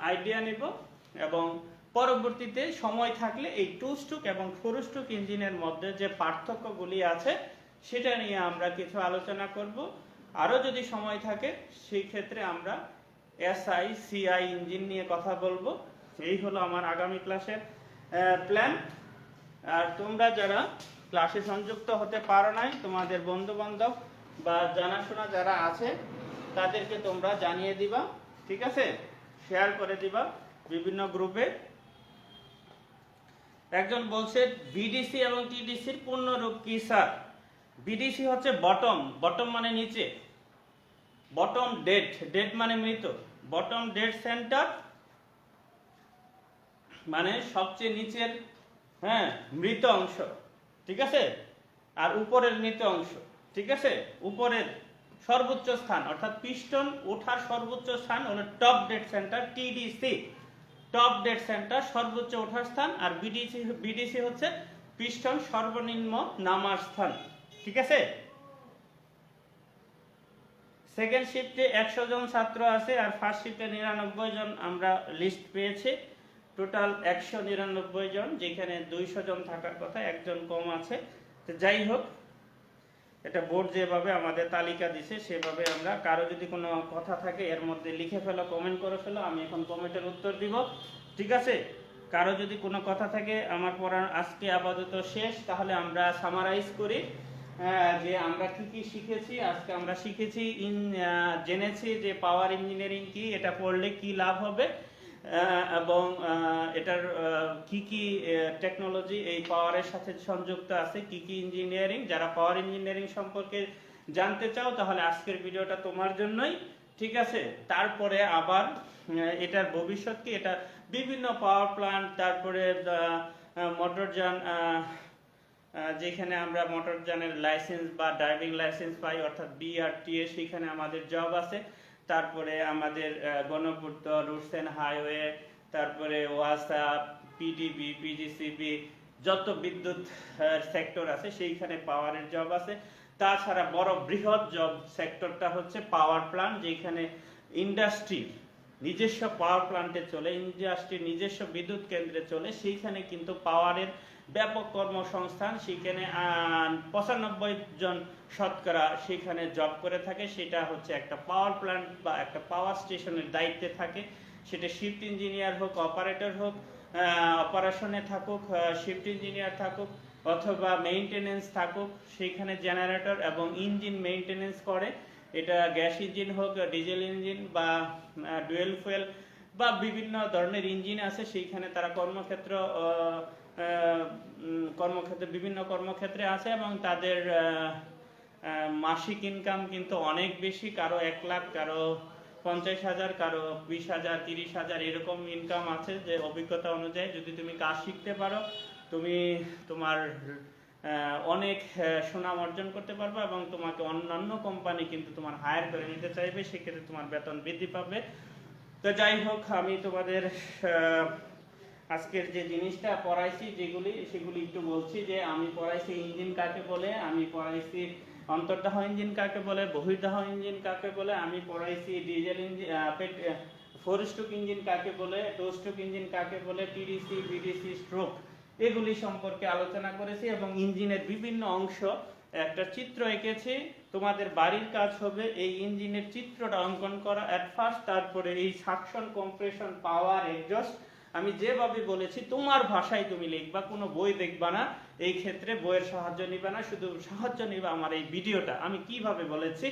আইডিয়া নেব এবং পরবর্তীতে সময় থাকলে এই 2 স্ট্রোক এবং 4 স্ট্রোক ইঞ্জিনের মধ্যে যে পার্থক্যগুলি আছে সেটা নিয়ে আমরা কিছু আলোচনা করব। আরও যদি সময় থাকে সেই ক্ষেত্রে আমরা এসআই সিআই ইঞ্জিন নিয়ে কথা বলবো। এই হলো আমার আগামী ক্লাসের প্ল্যান। আর তোমরা যারা ক্লাসে সংযুক্ত হতে পারো নাই, তোমাদের বন্ধু বান্ধব বা জানাশোনা যারা আছে তাদেরকে তোমরা জানিয়ে দিবা, ঠিক আছে? শেয়ার করে দিবা বিভিন্ন গ্রুপে। একজন বলছে বিডিসি এবং টিডিসির পূর্ণরূপ কি স্যার? বিডিসি হচ্ছে বটম, বটম মানে নিচে, বটম ডেড, ডেড মানে মৃত, বটম ডেড সেন্টার মানে সবচেয়ে নিচের মৃত অংশ, ঠিক আছে? আর উপরের মৃত অংশ, ঠিক আছে? উপরের সর্বোচ্চ স্থান অর্থাৎ পিস্টন ওঠার সর্বোচ্চ স্থান হলো top dead centre, TDC top dead centre সর্বোচ্চ ওঠার স্থান, আর বিডিসি হচ্ছে পিস্টন সর্বনিম্ন নামার স্থান, ঠিক আছে? সেকেন্ড শিফটে 100 জন ছাত্র আছে আর ফার্স্ট শিফটে 99 জন আমরা লিস্ট পেয়েছি, টোটাল 199 জন, যেখানে 200 জন থাকার কথা, একজন কম আছে। তো যাই হোক, এটা বোর্ড যেভাবে আমাদের তালিকা দিছে সেভাবে আমরা, কারো যদি কোনো কথা থাকে এর মধ্যে লিখে ফেলো, কমেন্ট করে ফেলো, আমি এখন কমেন্টের উত্তর দিব, ঠিক আছে? কারো যদি কোনো কথা থাকে, আমার পড়া আজকে আপাতত শেষ, তাহলে আমরা সামারাইজ করি যে আমরা কি কি শিখেছি। আজকে আমরা শিখেছি জেনেছি যে পাওয়ার ইঞ্জিনিয়ারিং কি, এটা পড়লে কি লাভ হবে এবং এটার কি কি টেকনোলজি এই পাওয়ারের সাথে সংযুক্ত আছে, কি কি ইঞ্জিনিয়ারিং। যারা পাওয়ার ইঞ্জিনিয়ারিং সম্পর্কে জানতে চাও তাহলে আজকের ভিডিওটা তোমার জন্যই, ঠিক আছে? তারপরে আবার এটার ভবিষ্যৎ কি, এটা বিভিন্ন পাওয়ার প্ল্যান্ট, তারপরে মোটরযান, যেখানে আমরা মোটরযানের লাইসেন্স বা ড্রাইভিং লাইসেন্স পাই অর্থাৎ বিআরটিএ, সেখানে আমাদের জব আছে। তারপরে আমাদের গণপূর্ত, রুটস এন্ড হাইওয়ে, তারপরে ওয়াসা, পিডিবি, পিজিসিবি, যত বিদ্যুৎ সেক্টর আছে সেইখানে পাওয়ারের জব আছে। তাছাড়া বড় বৃহৎ জব সেক্টরটা হচ্ছে পাওয়ার প্ল্যান্ট, যেখানে ইন্ডাস্ট্রি নিজস্ব পাওয়ার প্ল্যান্টে চলে, ইন্ডাস্ট্রির নিজস্ব বিদ্যুৎ কেন্দ্রে চলে, সেইখানে কিন্তু পাওয়ারের ব্যাপক কর্মসংস্থান, সেখানে 95 জন শতকরা সেখানে জব করে থাকে। সেটা হচ্ছে একটা পাওয়ার প্ল্যান্ট বা একটা পাওয়ার স্টেশনের দায়িত্বে থাকে, সেটা শিফট ইঞ্জিনিয়ার হোক, অপারেটর হোক, অপারেশনে থাকুক, শিফট ইঞ্জিনিয়ার থাকুক অথবা মেইনটেনেন্স থাকুক, সেইখানে জেনারেটর এবং ইঞ্জিন মেইনটেনেন্স করে। এটা গ্যাস ইঞ্জিন হোক, ডিজেল ইঞ্জিন বা ডুয়েল ফুয়েল বা বিভিন্ন ধরনের ইঞ্জিন আছে, সেইখানে তারা কর্মক্ষেত্র বিভিন্ন কর্মক্ষেত্রে আছে এবং তাদের মাসিক ইনকাম কিন্তু অনেক বেশি, কারো 1 লাখ, কারো 50,000, কারো 20,000, 30,000 এরকম ইনকাম আছে। যে অভিজ্ঞতা অনুযায়ী যদি তুমি কাজ শিখতে পারো, তুমি তোমার অনেক সুনাম অর্জন করতে পারবে এবং তোমাকে অন্যান্য কোম্পানি কিন্তু তোমার হায়ার করে নিতে চাইবে, সেক্ষেত্রে তোমার বেতন বৃদ্ধি পাবে। তো যাই হোক, আমি তোমাদের আজকের যে জিনিসটা পড়াইছি সেগুলি একটু বলছি। যে আমি পড়াইছি ইঞ্জিন কাকে বলে, আমি পড়াইছি অন্তর্দাহ ইঞ্জিন কাকে বলে, বহির্দাহ ইঞ্জিন কাকে বলে, আমি পড়াইছি ডিজেল ইঞ্জিন, 4 স্ট্রোক ইঞ্জিন কাকে বলে, 2 স্ট্রোক ইঞ্জিন কাকে বলে, টিডিসি, বিডিসি, স্ট্রোক, এগুলি সম্পর্কে আলোচনা করেছি এবং ইঞ্জিনের বিভিন্ন অংশ একটা চিত্র এঁকেছি। তোমাদের বাড়ির কাজ হবে এই ইঞ্জিনের চিত্রটা অঙ্কন করা অ্যাট ফার্স্ট, তারপরে এই সাকশন, কম্প্রেশন, পাওয়ার, এক্সজস্ট আমি যেভাবে বলেছি তোমার ভাষায় তুমি লিখবা, কোনো বই দেখবা না, এই ক্ষেত্রে বইয়ের সাহায্য নিবা না, শুধু সাহায্য নিবা আমার এই ভিডিওটা আমি কিভাবে বলেছি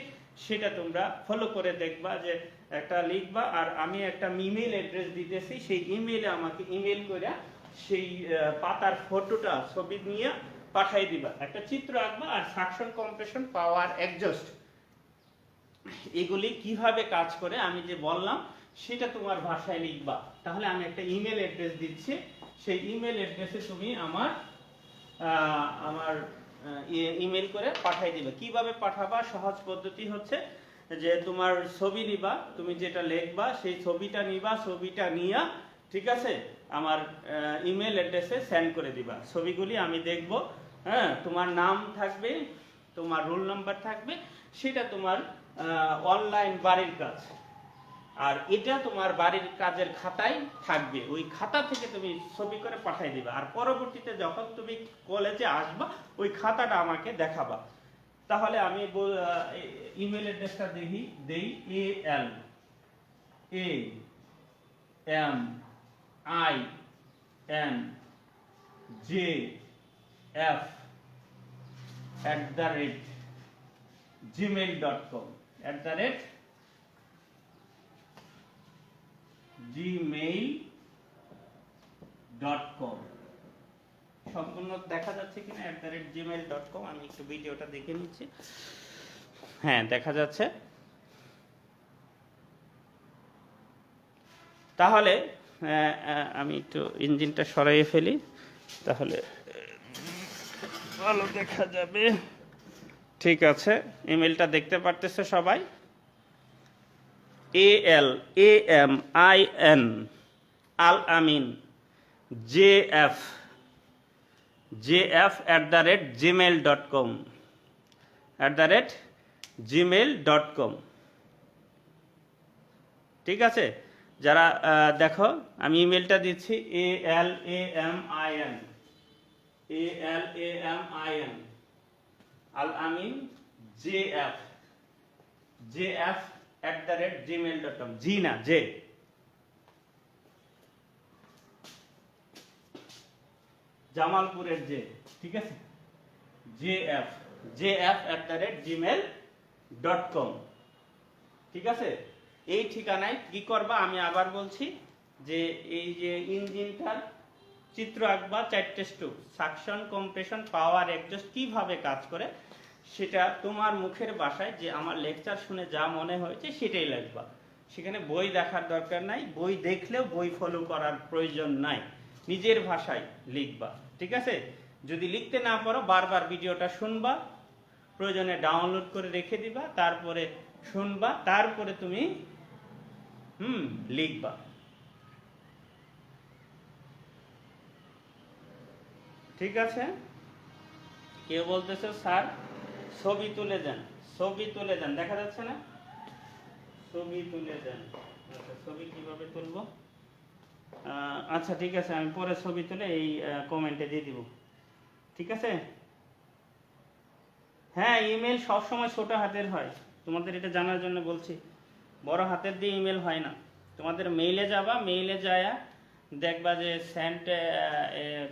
সেটা তোমরা ফলো করে দেখবা, যে একটা লিখবা। আর আমি একটা ইমেল অ্যাড্রেস দিতেছি, সেই ইমেইলে আমাকে ইমেল করে সেই পাতার ফটোটা ছবি নিয়ে পাঠাই দিবা, একটা চিত্র আঁকবা। আর সাকশন, কম্প্রেশন, পাওয়ার, এক্সজস্ট এগুলি কিভাবে কাজ করে আমি যে বললাম সেটা তোমার ভাষায় লিখবা। তাহলে আমি একটা ইমেল অ্যাড্রেস দিচ্ছি, সেই ইমেল অ্যাড্রেসে তুমি আমার ইমেল করে পাঠাই দিবে। কিভাবে পাঠাবা? সহজ পদ্ধতি হচ্ছে যে তোমার ছবি নিবা, তুমি যেটা লিখবা সেই ছবিটা নিবা, ছবিটা নিয়ে ঠিক আছে আমার ইমেল অ্যাড্রেসে সেন্ড করে দিবা। ছবিগুলি আমি দেখব, হ্যাঁ, তোমার নাম থাকবে, তোমার রোল নাম্বার থাকবে, সেটা তোমার অনলাইন বাড়ির কাজ। আর এটা তোমার বাড়ির কাজের খাতায় থাকবে, ওই খাতা থেকে তুমি ছবি করে পাঠিয়ে দিবা। আর পরবর্তীতে যখন তুমি কলেজে আসবা ওই খাতাটা আমাকে দেখাবা। তাহলে আমি ইমেল অ্যাড্রেসটা দেই ALAMINJF@gmail.com gmail.com সম্পূর্ণ দেখা যাচ্ছে কিনা? @gmail.com আমি একটু ভিডিওটা দেখে নিচ্ছি। হ্যাঁ, দেখা যাচ্ছে। তাহলে আমি একটু ইঞ্জিনটা সরাইয়ে ফেলি, তাহলে ভালো দেখা যাবে। ঠিক আছে, ইমেলটা দেখতে পারতেছে সবাই? ALAMIN আল-আমিন JF@gmail.com @gmail.com ঠিক আছে। যারা দেখো আমি ইমেলটা দিচ্ছি, ALAMIN আল-আমিন JF@gmail.com জি না, জে, জামালপুরের জে, ঠিক আছে, JF@gmail.com ঠিক আছে। এই ঠিকানায় কি করবা আমি আবার বলছি, যে এই যে ইঞ্জিনটার চিত্র আঁকবা, 4টে স্ট্রোক, সাকশন, কম্প্রেশন, পাওয়ার, এক্সজস্ট কিভাবে কাজ করে সেটা তোমার মুখের ভাষায়, যে আমার লেকচার শুনে যা মনে হয়েছে সেটাই লিখবা। সেখানে বই দেখার দরকার নাই, বই দেখলেও বই ফলো করার প্রয়োজন নাই, নিজের ভাষায় লিখবা, ঠিক আছে। যদি লিখতে না পারো বারবার ভিডিওটা শুনবা, প্রয়োজনে ডাউনলোড করে রেখে দিবা, তারপরে শুনবা, তারপরে তুমি লিখবা। ঠিক আছে। কেউ বলতেছে স্যার ছবি তুলে দেন, ছবি তুলে দেন, দেখা যাচ্ছে না? ছবি তুলে দেন। আচ্ছা, ছবি কিভাবে তুলবো? আচ্ছা ঠিক আছে, আমি পরে ছবি তুলে এই কমেন্টে দিয়ে দিব, ঠিক আছে। হ্যাঁ, ইমেল সবসময় ছোট হাতের হয়, তোমাদের এটা জানার জন্য বলছি। বড় হাতের দিয়ে ইমেল হয় না। তোমাদের মেইলে যাবা, মেইলে যায়া দেখবা যে সেন্ড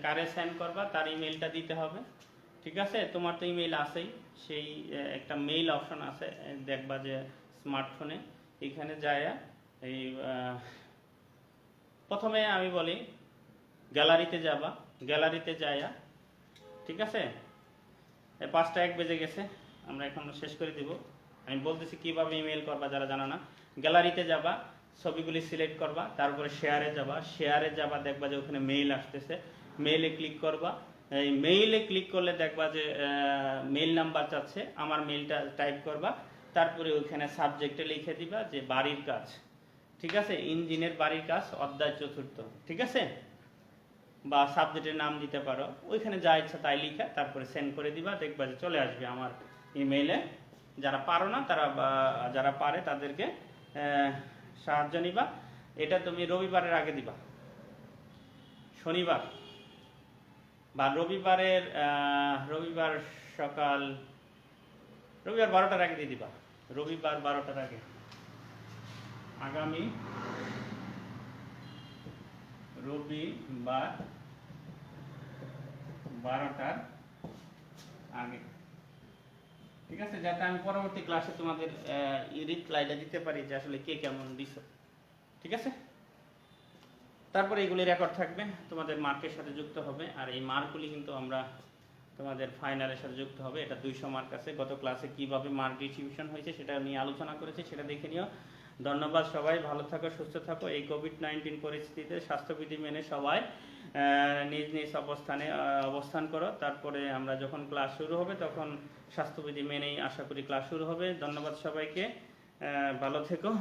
কারে সেন্ড করবা তার ইমেলটা দিতে হবে, ঠিক আছে। তোমার তো ইমেল আছেই, সেই একটা মেইল অপশন আছে, দেখবা যে স্মার্টফোনে, এখানে যায়া এই প্রথমে আমি বলি গ্যালারিতে যাবা, গ্যালারিতে যায়া, ঠিক আছে। 5টা 1 বেজে গেছে, আমরা এখন শেষ করে দিব। আমি বলতেছি কিভাবে ইমেল করবা যারা জানো না। গ্যালারিতে যাবা, ছবিগুলি সিলেক্ট করবা, তারপরে শেয়ারে যাবা, দেখবা যে ওখানে মেইল আসতেছে, মেইলে ক্লিক করবা। এই মেইলে ক্লিক করলে দেখবা যে মেইল নাম্বার চাচ্ছে, আমার মেইলটা টাইপ করবা, তারপরে ওইখানে সাবজেক্টে লিখে দিবা যে বাড়ির কাজ, ঠিক আছে, ইঞ্জিনের বাড়ির কাজ অধ্যায় 4, ঠিক আছে। বা সাবজেক্টের নাম দিতে পারো, ওইখানে যা ইচ্ছা তাই লিখে তারপরে সেন্ড করে দিবা, দেখবা যে চলে আসবে আমার ইমেইলে। যারা পারো না তারা যারা পারে তাদেরকে সাহায্য নিবা। এটা তুমি রবিবারের আগে দিবা, শনিবার বা রবিবার সকাল, রবিবার 12টার আগে দিয়ে দিবা, রবিবার 12টার আগে, আগামী রবিবার 12টার আগে, ঠিক আছে? যাতে আমি পরবর্তী ক্লাসে তোমাদের রিপ্লাইটা দিতে পারি যে আসলে কে কেমন দিছো, ঠিক আছে? তারপরে এইগুলি রেকর্ড থাকবে, তোমাদের মার্কের সাথে যুক্ত হবে। আর এই মার্কগুলি কিন্তু আমরা তোমাদের ফাইনালের সাথে যুক্ত হবে। এটা 200 মার্ক আছে। গত ক্লাসে কিভাবে মার্ক ডিস্ট্রিবিউশন হয়েছে সেটা নিয়ে আলোচনা করেছি, সেটা দেখে নিও। ধন্যবাদ, সবাই ভালো থাকো, সুস্থ থাকো। এই কোভিড-19 পরিস্থিতিতে স্বাস্থ্যবিধি মেনে সবাই নিজ নিজ অবস্থান করো। তারপরে আমরা যখন ক্লাস শুরু হবে তখন স্বাস্থ্যবিধি মেনেই আশা করি ক্লাস শুরু হবে। ধন্যবাদ সবাইকে, ভালো থেকো।